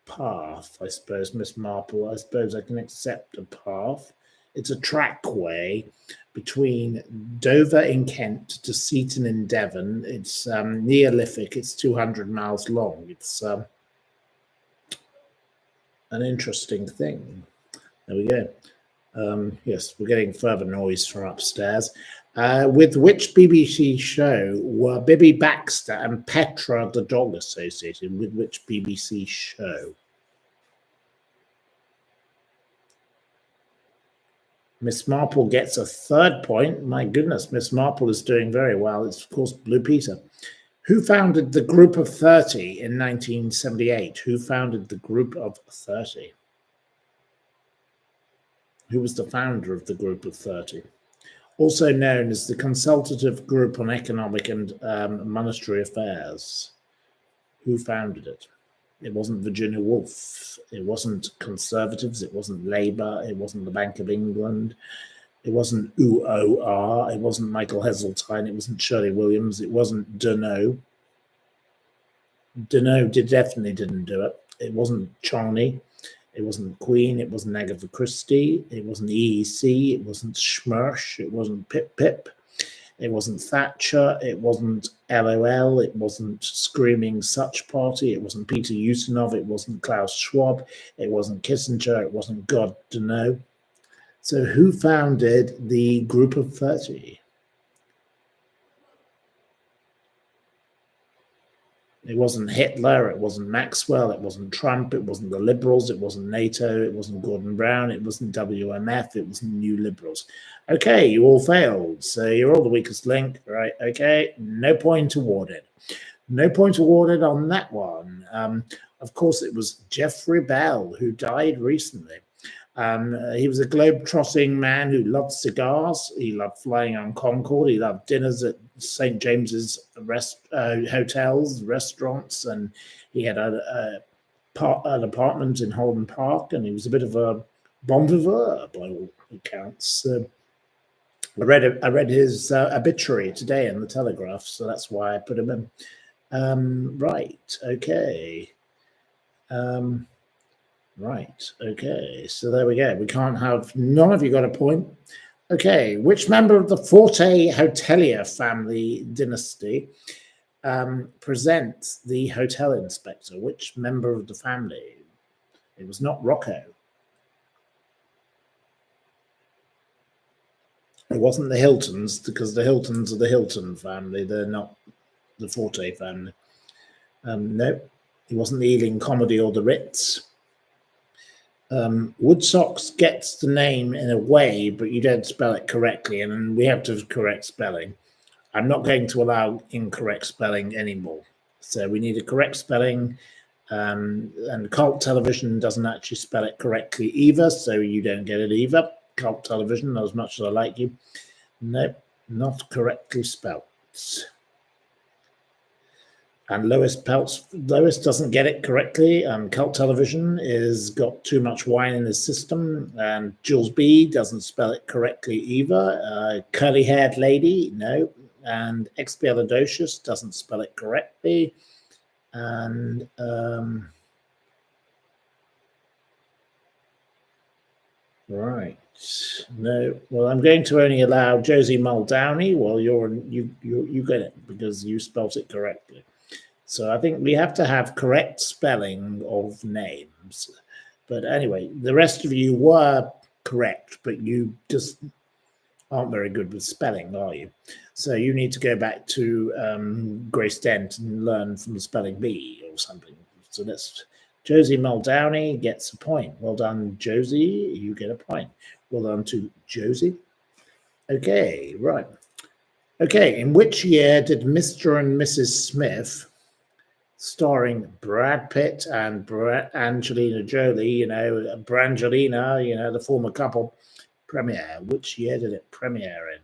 path, I suppose, Miss Marple. I suppose I can accept a path. It's a trackway between Dover in Kent to Seaton in Devon. It's Neolithic. It's 200 miles long. It's an interesting thing. There we go. Yes, we're getting further noise from upstairs. With which BBC show were Bibby Baxter and Petra the dog associated? With which BBC show? Miss Marple gets a third point. My goodness, Miss Marple is doing very well. It's, of course, Blue Peter. Who founded the Group of 30 in 1978? Who founded the Group of 30? Who was the founder of the Group of 30? Also known as the Consultative Group on Economic and Monetary Affairs. Who founded it? It wasn't Virginia Woolf. It wasn't Conservatives. It wasn't Labour. It wasn't the Bank of England. It wasn't UOR. It wasn't Michael Heseltine. It wasn't Shirley Williams. It wasn't Deneau. Deneau definitely didn't do it. It wasn't Charney. It wasn't Queen. It wasn't Agatha Christie. It wasn't EEC. It wasn't Schmersh. It wasn't Pip Pip. It wasn't Thatcher. It wasn't LOL. It wasn't Screaming Such Party. It wasn't Peter Ustinov. It wasn't Klaus Schwab. It wasn't Kissinger. It wasn't God to know. So who founded the Group of 30? It wasn't Hitler, it wasn't Maxwell, it wasn't Trump, it wasn't the Liberals, it wasn't NATO, it wasn't Gordon Brown, it wasn't WMF, it wasn't New Liberals. Okay, you all failed, so you're all the weakest link, right? Okay, no point awarded. No point awarded on that one. Of course, it was Jeffrey Bell, who died recently. He was a globe-trotting man who loved cigars. He loved flying on Concorde. He loved dinners at St. James's hotels, restaurants, and he had an apartment in Holden Park, and he was a bit of a bon vivant by all accounts. I read his obituary today in the Telegraph, so that's why I put him in. Right, okay. Right, okay, so there we go. We can't have, none of you got a point. Okay, which member of the Forte Hotelier family dynasty presents the hotel inspector? Which member of the family? It was not Rocco. It wasn't the Hiltons, because the Hiltons are the Hilton family. They're not the Forte family. No, it wasn't the Ealing Comedy or the Ritz. Woodstocks gets the name in a way, but you don't spell it correctly, and we have to have correct spelling. I'm not going to allow incorrect spelling anymore. So we need a correct spelling, and Cult Television doesn't actually spell it correctly either, so you don't get it either. Cult Television, as much as I like you. Nope, not correctly spelled. And Lois doesn't get it correctly. Cult Television is got too much wine in his system. And Jules B doesn't spell it correctly either. Curly-haired lady, no. and expialidocious doesn't spell it correctly. And right. No, well, I'm going to only allow Josie Muldowney. Well, you get it because you spelt it correctly. So I think we have to have correct spelling of names. But anyway, the rest of you were correct, but you just aren't very good with spelling, are you? So you need to go back to Grace Dent and learn from the spelling bee or something. So that's Josie Muldowney gets a point. Well done, Josie. You get a point. Well done to Josie. Okay, right. Okay, in which year did Mr. and Mrs. Smith, starring Brad Pitt and Angelina Jolie, Brangelina, the former couple, premiere? Which year did it premiere in?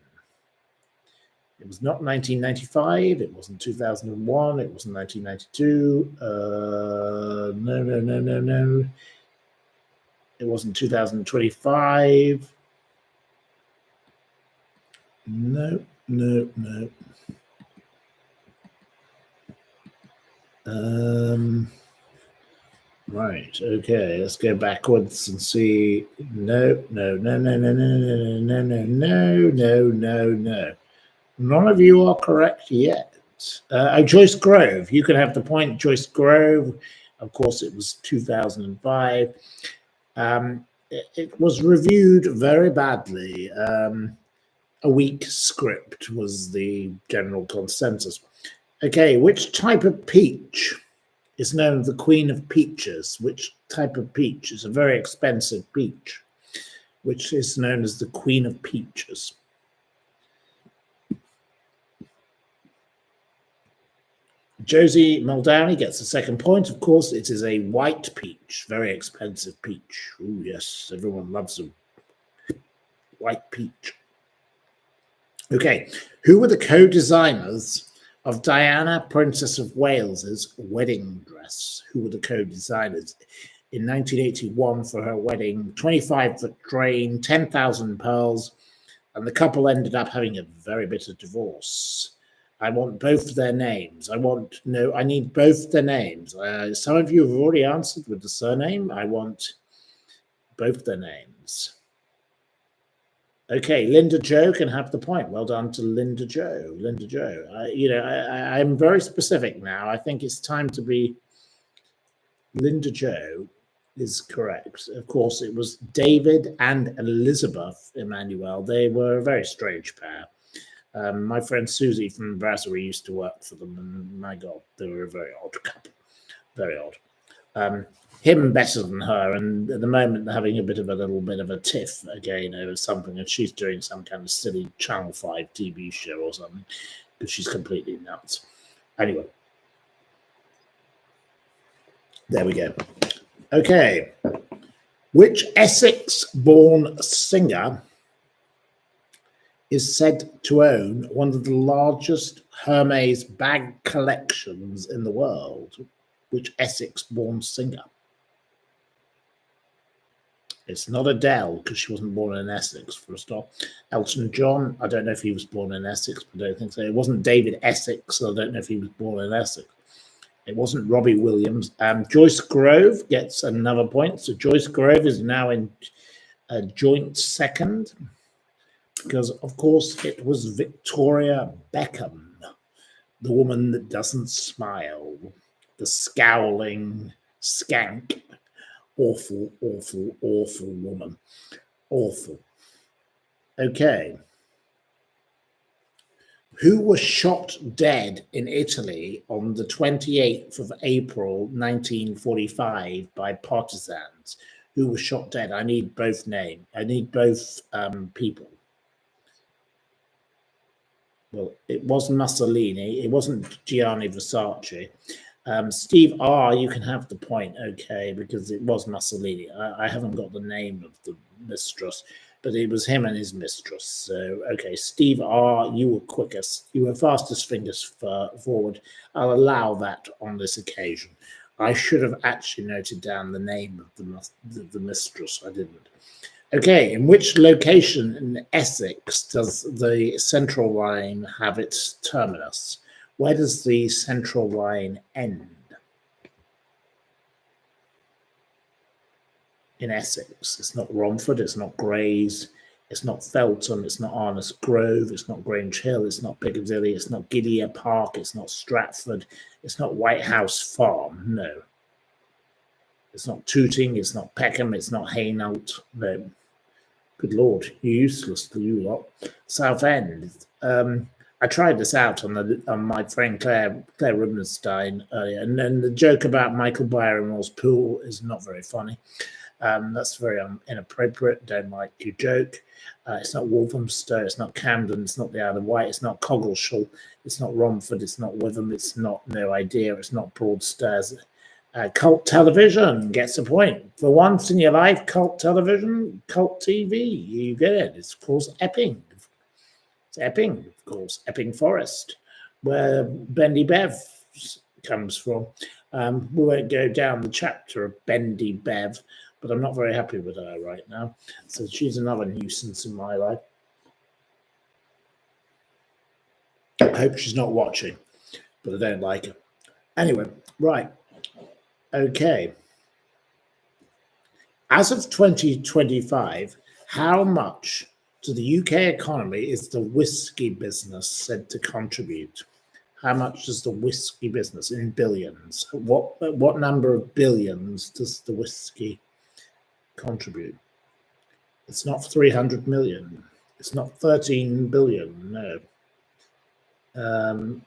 It was not 1995. It wasn't 2001. It wasn't 1992. No. It wasn't 2025. No. Right. Okay. Let's go backwards and see. No. None of you are correct yet. Joyce Grove. You can have the point. Joyce Grove. Of course, it was 2005. It was reviewed very badly. A weak script was the general consensus. Okay, which type of peach is known as the Queen of Peaches? Which type of peach is a very expensive peach, which is known as the Queen of Peaches? Josie Muldowney gets a second point. Of course, it is a white peach, very expensive peach. Oh, yes, everyone loves a white peach. Okay, who were the co-designers of Diana, Princess of Wales's wedding dress? Who were the co-designers? In 1981 for her wedding, 25-foot train, 10,000 pearls, and the couple ended up having a very bitter divorce. I want both their names. I need both their names. Some of you have already answered with the surname. I want both their names. Okay, Linda Jo can have the point. Well done to Linda Jo. I'm very specific now. I think it's time to be. Linda Jo is correct. Of course, it was David and Elizabeth Emmanuel. They were a very strange pair. My friend Susie from Brasserie used to work for them, and my God, they were a very odd couple. Very odd. Him better than her, and at the moment they're having a little bit of a tiff again over something, and she's doing some kind of silly Channel 5 TV show or something, because she's completely nuts. Anyway, there we go. Okay, which Essex-born singer is said to own one of the largest Hermes bag collections in the world? Which Essex-born singer? It's not Adele, because she wasn't born in Essex, for a start. Elton John, I don't know if he was born in Essex, but I don't think so. It wasn't David Essex, so I don't know if he was born in Essex. It wasn't Robbie Williams. Joyce Grove gets another point. So Joyce Grove is now in a joint second, because, of course, it was Victoria Beckham, the woman that doesn't smile, the scowling skank. Awful woman. Awful. Okay. Who was shot dead in Italy on the 28th of April, 1945 by partisans? Who was shot dead? I need both names. I need both people. Well, it wasn't Mussolini. It wasn't Gianni Versace. Steve R., you can have the point, okay, because it was Mussolini. I haven't got the name of the mistress, but it was him and his mistress. So, okay, Steve R., you were quickest. You were fastest fingers forward. I'll allow that on this occasion. I should have actually noted down the name of the mistress. I didn't. Okay, in which location in Essex does the Central Line have its terminus? Where does the Central Line end? In Essex. It's not Romford, it's not Grays, it's not Feltham, it's not Arnos Grove, it's not Grange Hill, it's not Piccadilly, it's not Gidea Park, it's not Stratford, it's not White House Farm, no. It's not Tooting, it's not Peckham, it's not Hainault, no. Good Lord, you're useless, you lot. Southend. I tried this out on my friend Claire Rubenstein earlier, and then the joke about Michael Byron's pool is not very funny. That's very inappropriate. Don't like your joke. It's not Walthamstow. It's not Camden. It's not the Isle of Wight. It's not Coggeshall. It's not Romford. It's not Witham. It's not No Idea. It's not Broadstairs. Cult television gets a point. For once in your life, cult television, cult TV. You get it. It's, of course, Epping. It's Epping, of course. Epping Forest, where Bendy Bev comes from. We won't go down the chapter of Bendy Bev, but I'm not very happy with her right now. So she's another nuisance in my life. I hope she's not watching, but I don't like her. Anyway, right. Okay. As of 2025, how much to the UK economy is the whiskey business said to contribute? How much does the whiskey business in billions? What number of billions does the whiskey contribute? It's not 300 million. It's not 13 billion. No.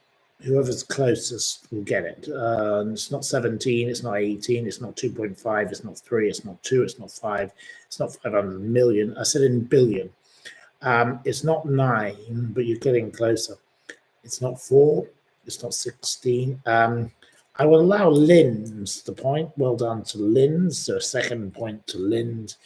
Whoever's closest will get it. It's not 17. It's not 18. It's not 2.5. It's not 3. It's not 2. It's not 5. It's not 500 million. I said in billion. It's not 9, but you're getting closer. It's not 4. It's not 16. I will allow Linz the point. Well done to Linz. So a second point to Linz.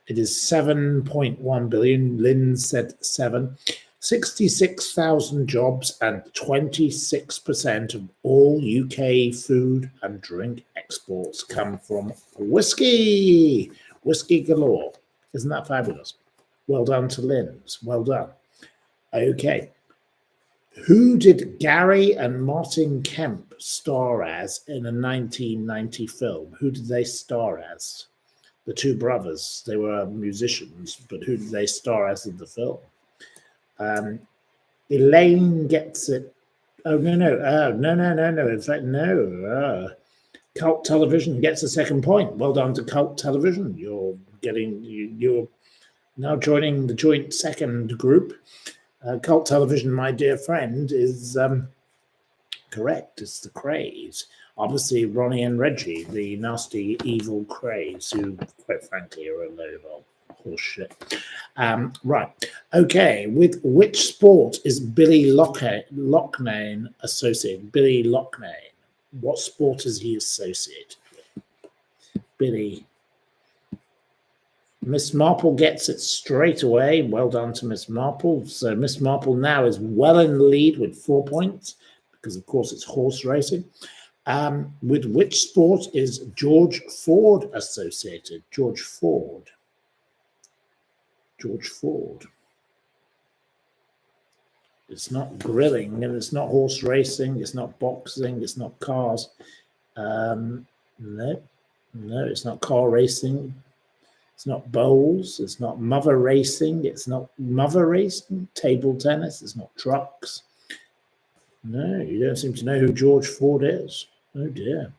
It is 7.1 billion. Linz said 7. 66,000 jobs and 26% of all UK food and drink exports come from whiskey. Whiskey galore. Isn't that fabulous? Well done to Linz. Well done. Okay. Who did Gary and Martin Kemp star as in a 1990 film? Who did they star as? The two brothers. They were musicians, but who did they star as in the film? Elaine gets it. Oh, no. In fact, no. Cult Television gets a second point. Well done to Cult Television. You're now joining the joint second group. Cult Television, my dear friend, is correct. It's the Krays. Obviously, Ronnie and Reggie, the nasty, evil Krays, who, quite frankly, are a load of horseshit. Right. Okay. With which sport is Billy Loughnane associated? Billy Loughnane. What sport is he associated with? Billy. Miss Marple gets it straight away. Well done to Miss Marple. So Miss Marple now is well in the lead with 4 points because, of course, it's horse racing. With which sport is George Ford associated? George Ford. It's not grilling, and it's not horse racing. It's not boxing. It's not cars. No, it's not car racing. It's not bowls. It's not mother racing. Table tennis. It's not trucks. No, you don't seem to know who George Ford is. Oh dear.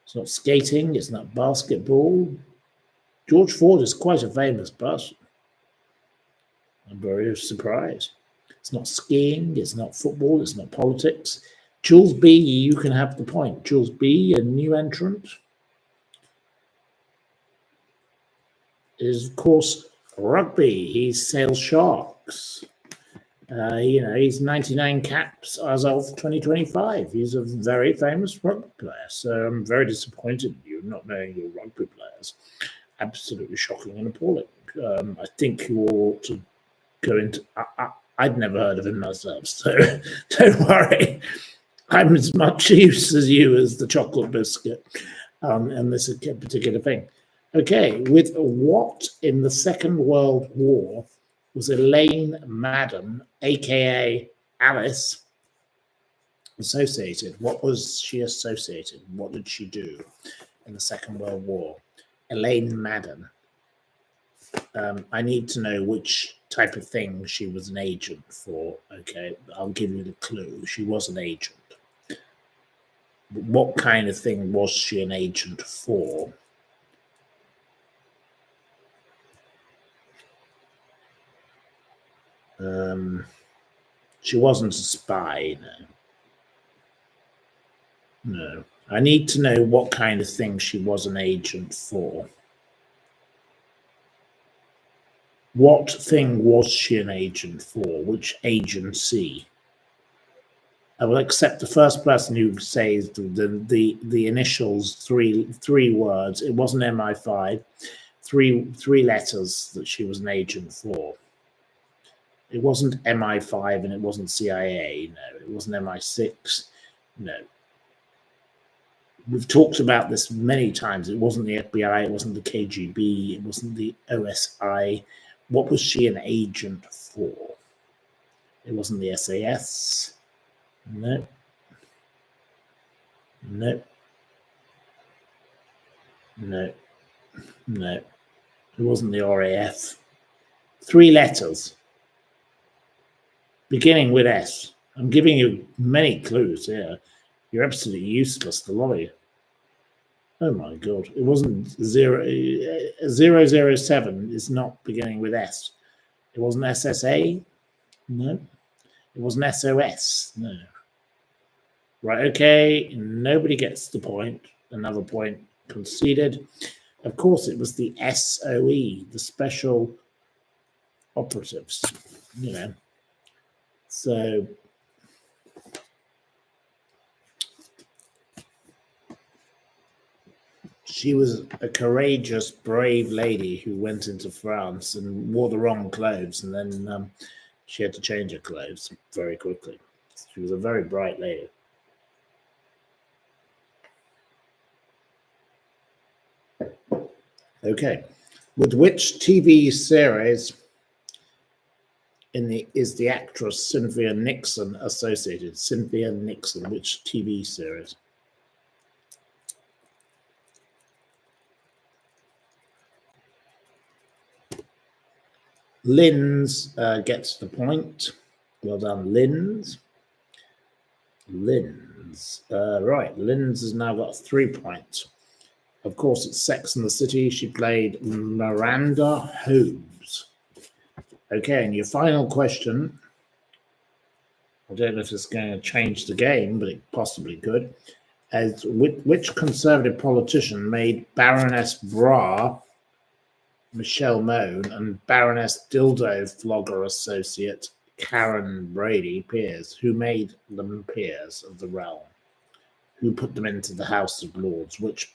It's not skating. It's not basketball. George Ford is quite a famous person. I'm very surprised. It's not skiing. It's not football. It's not politics. Jules B, you can have the point. Jules B, a new entrant, is, of course, rugby. He sails Sharks. He's 99 caps as of 2025. He's a very famous rugby player. So I'm very disappointed in you not knowing your rugby players. Absolutely shocking and appalling. I think you all ought to go into... I'd never heard of him myself, so don't worry. I'm as much use as you as the chocolate biscuit in this particular thing. Okay, with what in the Second World War was Elaine Madden, aka Alice, associated? What was she associated? What did she do in the Second World War? Elaine Madden. I need to know which type of thing she was an agent for. Okay, I'll give you the clue. She was an agent. What kind of thing was she an agent for? She wasn't a spy, no. No. I need to know what kind of thing she was an agent for. What thing was she an agent for? Which agency? I will accept the first person who says the initials, three words. It wasn't MI5. Three letters that she was an agent for. It wasn't MI5 and it wasn't CIA. No, it wasn't MI6. No. We've talked about this many times. It wasn't the FBI. It wasn't the KGB. It wasn't the OSI. What was she an agent for? It wasn't the SAS. No. No. No. No. It wasn't the RAF. 3 letters. Beginning with S. I'm giving you many clues here. You're absolutely useless, the lot of you. Oh my God. It wasn't 007 is not beginning with S. It wasn't SSA. No. It wasn't SOS. No. Right, okay. Nobody gets the point. Another point conceded. Of course, it was the SOE, the Special Operatives, you know. So she was a courageous, brave lady who went into France and wore the wrong clothes, and then she had to change her clothes very quickly. She was a very bright lady. Okay. With which TV series is the actress Cynthia Nixon associated? Cynthia Nixon, which TV series? Linz gets the point. Well done, Linz. Right, Linz has now got 3 points. Of course, it's Sex and the City. She played Miranda Holmes. Okay, and your final question. I don't know if it's going to change the game, but it possibly could. As which Conservative politician made Baroness Bra, Michelle Mone, and Baroness Dildo flogger associate Karen Brady peers? Who made them peers of the realm? Who put them into the House of Lords? Which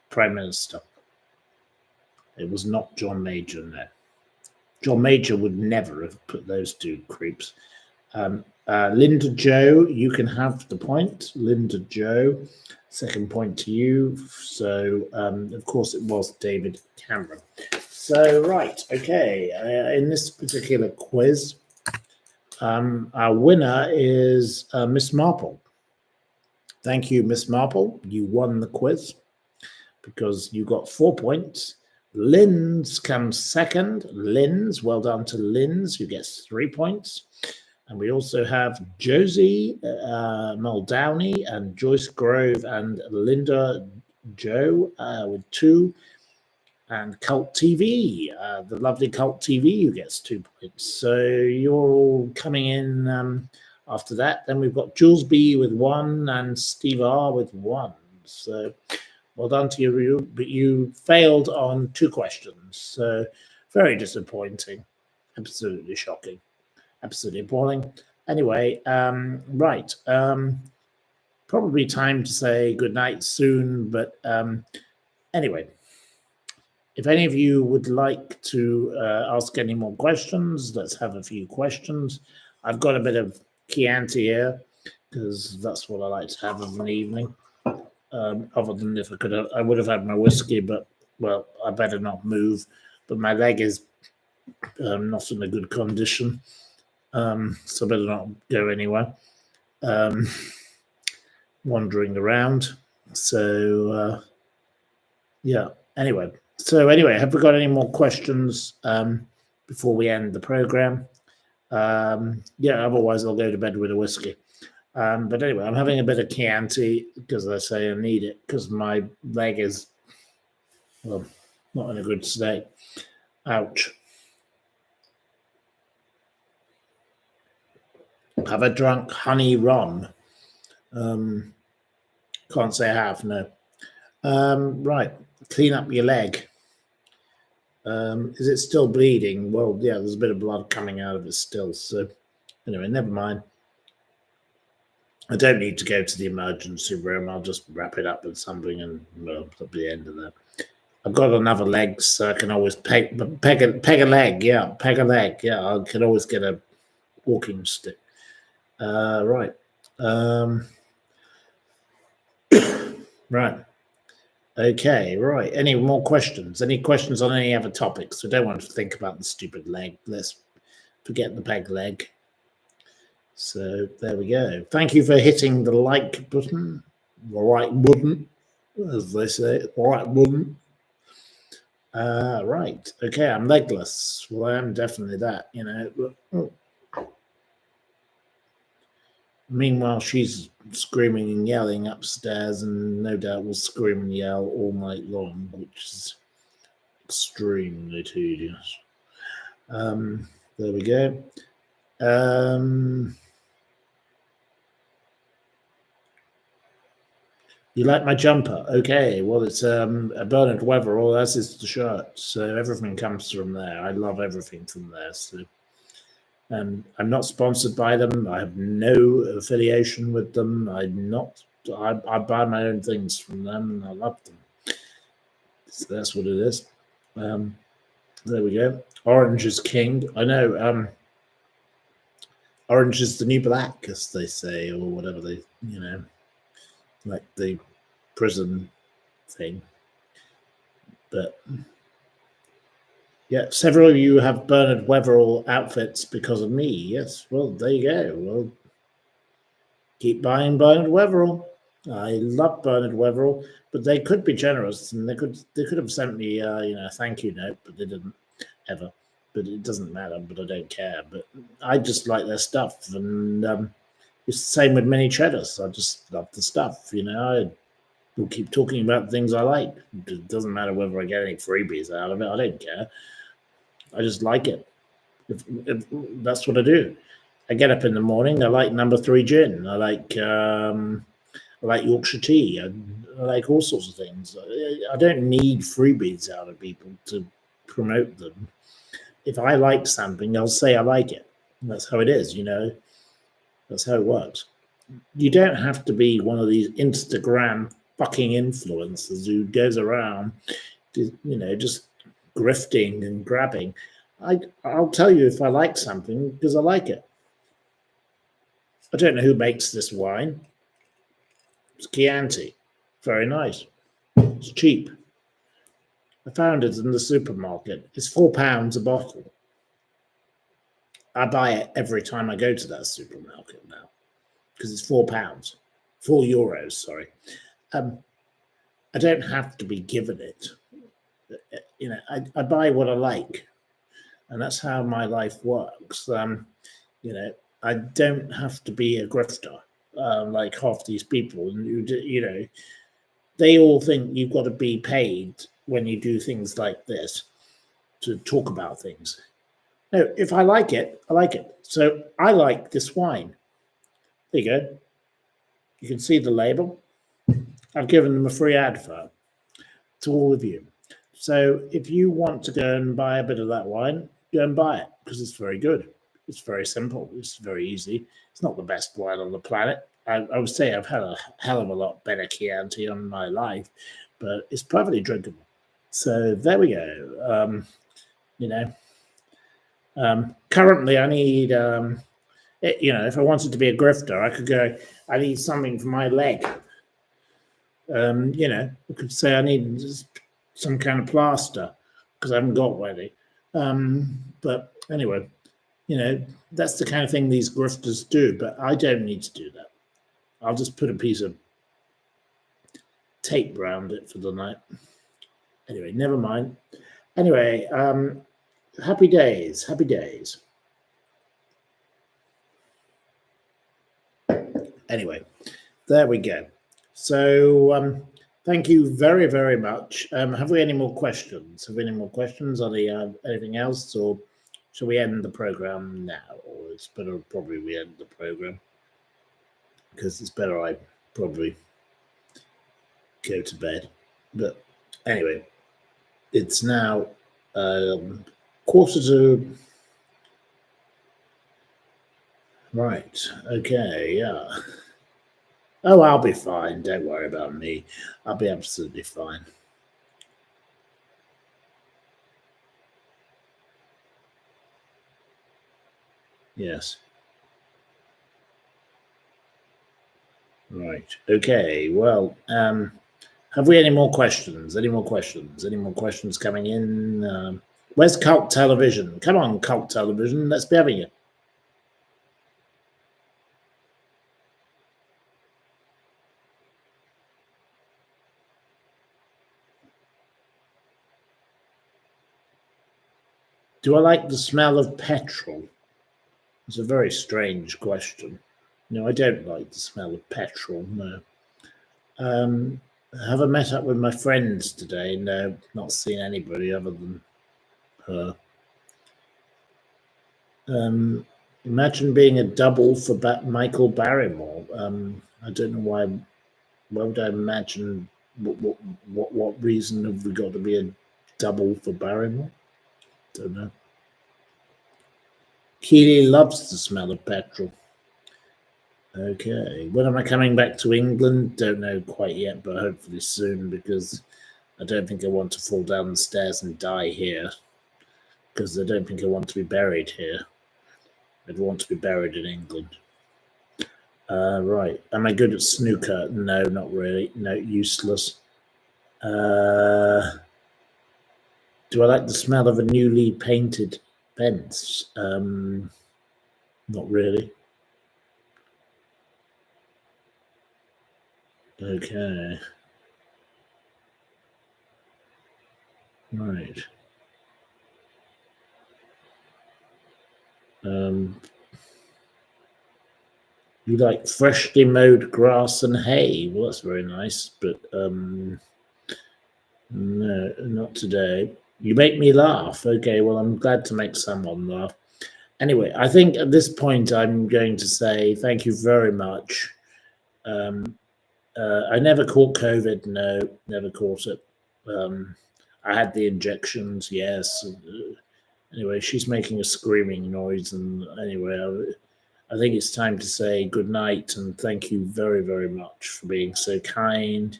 Prime Minister? It was not John Major, no. John Major would never have put those 2 creeps. Linda Jo, you can have the point. Linda Jo, second point to you. So, of course, it was David Cameron. So, right, okay. In this particular quiz, our winner is Miss Marple. Thank you, Miss Marple. You won the quiz because you got 4 points. Linz comes second. Linz, well done to Linz, who gets 3 points. And we also have Josie Muldowney and Joyce Grove and Linda Jo with 2. And Cult TV, the lovely Cult TV, who gets 2 points. So you're all coming in after that. Then we've got Jules B with 1 and Steve R with 1. So well done to you, but you failed on 2 questions. So very disappointing, absolutely shocking, absolutely appalling. Anyway, right. Probably time to say goodnight soon, but anyway. If any of you would like to ask any more questions, let's have a few questions. I've got a bit of Chianti here because that's what I like to have of an evening. Other than if I would have had my whiskey, but well, I better not move, but my leg is not in a good condition, so I better not go anywhere. Wandering around. So, yeah. Anyway, have we got any more questions before we end the program? Yeah, otherwise I'll go to bed with a whiskey. But anyway, I'm having a bit of Chianti because I say I need it because my leg is, well, not in a good state. Ouch. Have I drunk honey rum? Can't say I have, no. Right, clean up your leg. Is it still bleeding? Well, yeah, there's a bit of blood coming out of it still. So anyway, never mind. I don't need to go to the emergency room. I'll just wrap it up with something and well, that'll be the end of that. I've got another leg, so I can always peg a leg. Yeah, peg a leg. Yeah, I can always get a walking stick. Right. Right. Okay, right. Any more questions? Any questions on any other topics? We don't want to think about the stupid leg. Let's forget the peg leg. So there we go. Thank you for hitting the like button, the right button, as they say, the right button. Right. Okay, I'm legless. Well, I am definitely that, you know. Meanwhile, she's screaming and yelling upstairs, and no doubt will scream and yell all night long, which is extremely tedious. There we go. You like my jumper? Okay, well, it's a Bernard Weatherall, as is the shirt, so everything comes from there. I love everything from there. So, I'm not sponsored by them. I have no affiliation with them. I buy my own things from them, and I love them. So that's what it is. There we go. Orange is king. I know. Orange is the new black, as they say, or whatever they, you know, like the prison thing. But yeah, several of you have Bernard Weatherall outfits because of me. Yes, well, there you go. Well, keep buying Bernard Weatherall. I love Bernard Weatherall, but they could be generous, and they could have sent me a thank you note, but they didn't ever. But it doesn't matter. But I don't care. But I just like their stuff, and it's the same with mini cheddars. I just love the stuff. You know, I will keep talking about things I like. It doesn't matter whether I get any freebies out of it. I don't care. I just like it. If that's what I do. I get up in the morning. I like number 3 gin. I like Yorkshire tea. I like all sorts of things. I don't need freebies out of people to promote them. If I like something, I'll say I like it. That's how it is, you know. That's how it works. You don't have to be one of these Instagram fucking influencers who goes around, just grifting and grabbing. I'll tell you if I like something because I like it. I don't know who makes this wine. It's Chianti. Very nice. It's cheap. I found it in the supermarket. It's £4 a bottle. I buy it every time I go to that supermarket now because it's £4, €4. Sorry. I don't have to be given it. You know, I buy what I like, and that's how my life works. You know, I don't have to be a grifter like half these people. And you know, they all think you've got to be paid when you do things like this to talk about things. No, if I like it, I like it. So I like this wine. There you go. You can see the label. I've given them a free advert to all of you. So if you want to go and buy a bit of that wine, go and buy it because it's very good. It's very simple. It's very easy. It's not the best wine on the planet. I would say I've had a hell of a lot better Chianti on my life, but it's perfectly drinkable. So there we go. Currently I need, if I wanted to be a grifter, I could go, I need something for my leg. I could say I need some kind of plaster because I haven't got any. But anyway, that's the kind of thing these grifters do, but I don't need to do that. I'll just put a piece of tape around it for the night. Anyway, never mind. Anyway, happy days. Anyway, there we go. So thank you very, very much. Have we any more questions? On anything else, or shall we end the program now? Or it's better probably we end the program because it's better I probably go to bed. But anyway, it's now 1:45. Right. Okay. Yeah. Oh, I'll be fine. Don't worry about me. I'll be absolutely fine. Yes. Right. Okay. Well, have we any more questions? Any more questions coming in? Where's Cult Television? Come on, Cult Television. Let's be having you. Do I like the smell of petrol? It's a very strange question. No, I don't like the smell of petrol, no. Have I met up with my friends today? No, not seen anybody other than her. Imagine being a double for Michael Barrymore. I don't know why. Why would I imagine? What reason have we got to be a double for Barrymore? Don't know. Keely loves the smell of petrol. Okay. When am I coming back to England? Don't know quite yet, but hopefully soon, because I don't think I want to fall down the stairs and die here, because I don't think I want to be buried here. I'd want to be buried in England. Right. Am I good at snooker? No, not really. No, useless. Do I like the smell of a newly painted fence? Not really. Okay. Right. You like freshly mowed grass and hay? Well, that's very nice, but no, not today. You make me laugh. Okay, well, I'm glad to make someone laugh. Anyway, I think at this point I'm going to say thank you very much. I never caught COVID. No, never caught it. I had the injections. Yes. Anyway, she's making a screaming noise, and anyway, I think it's time to say good night and thank you very, very much for being so kind.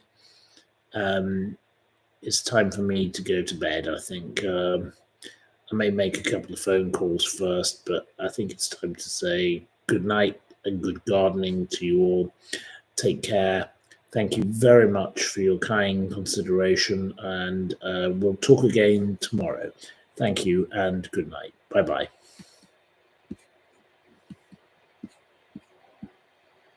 It's time for me to go to bed, I think. I may make a couple of phone calls first, but I think it's time to say good night and good gardening to you all. Take care. Thank you very much for your kind consideration, and we'll talk again tomorrow. Thank you and good night. Bye-bye.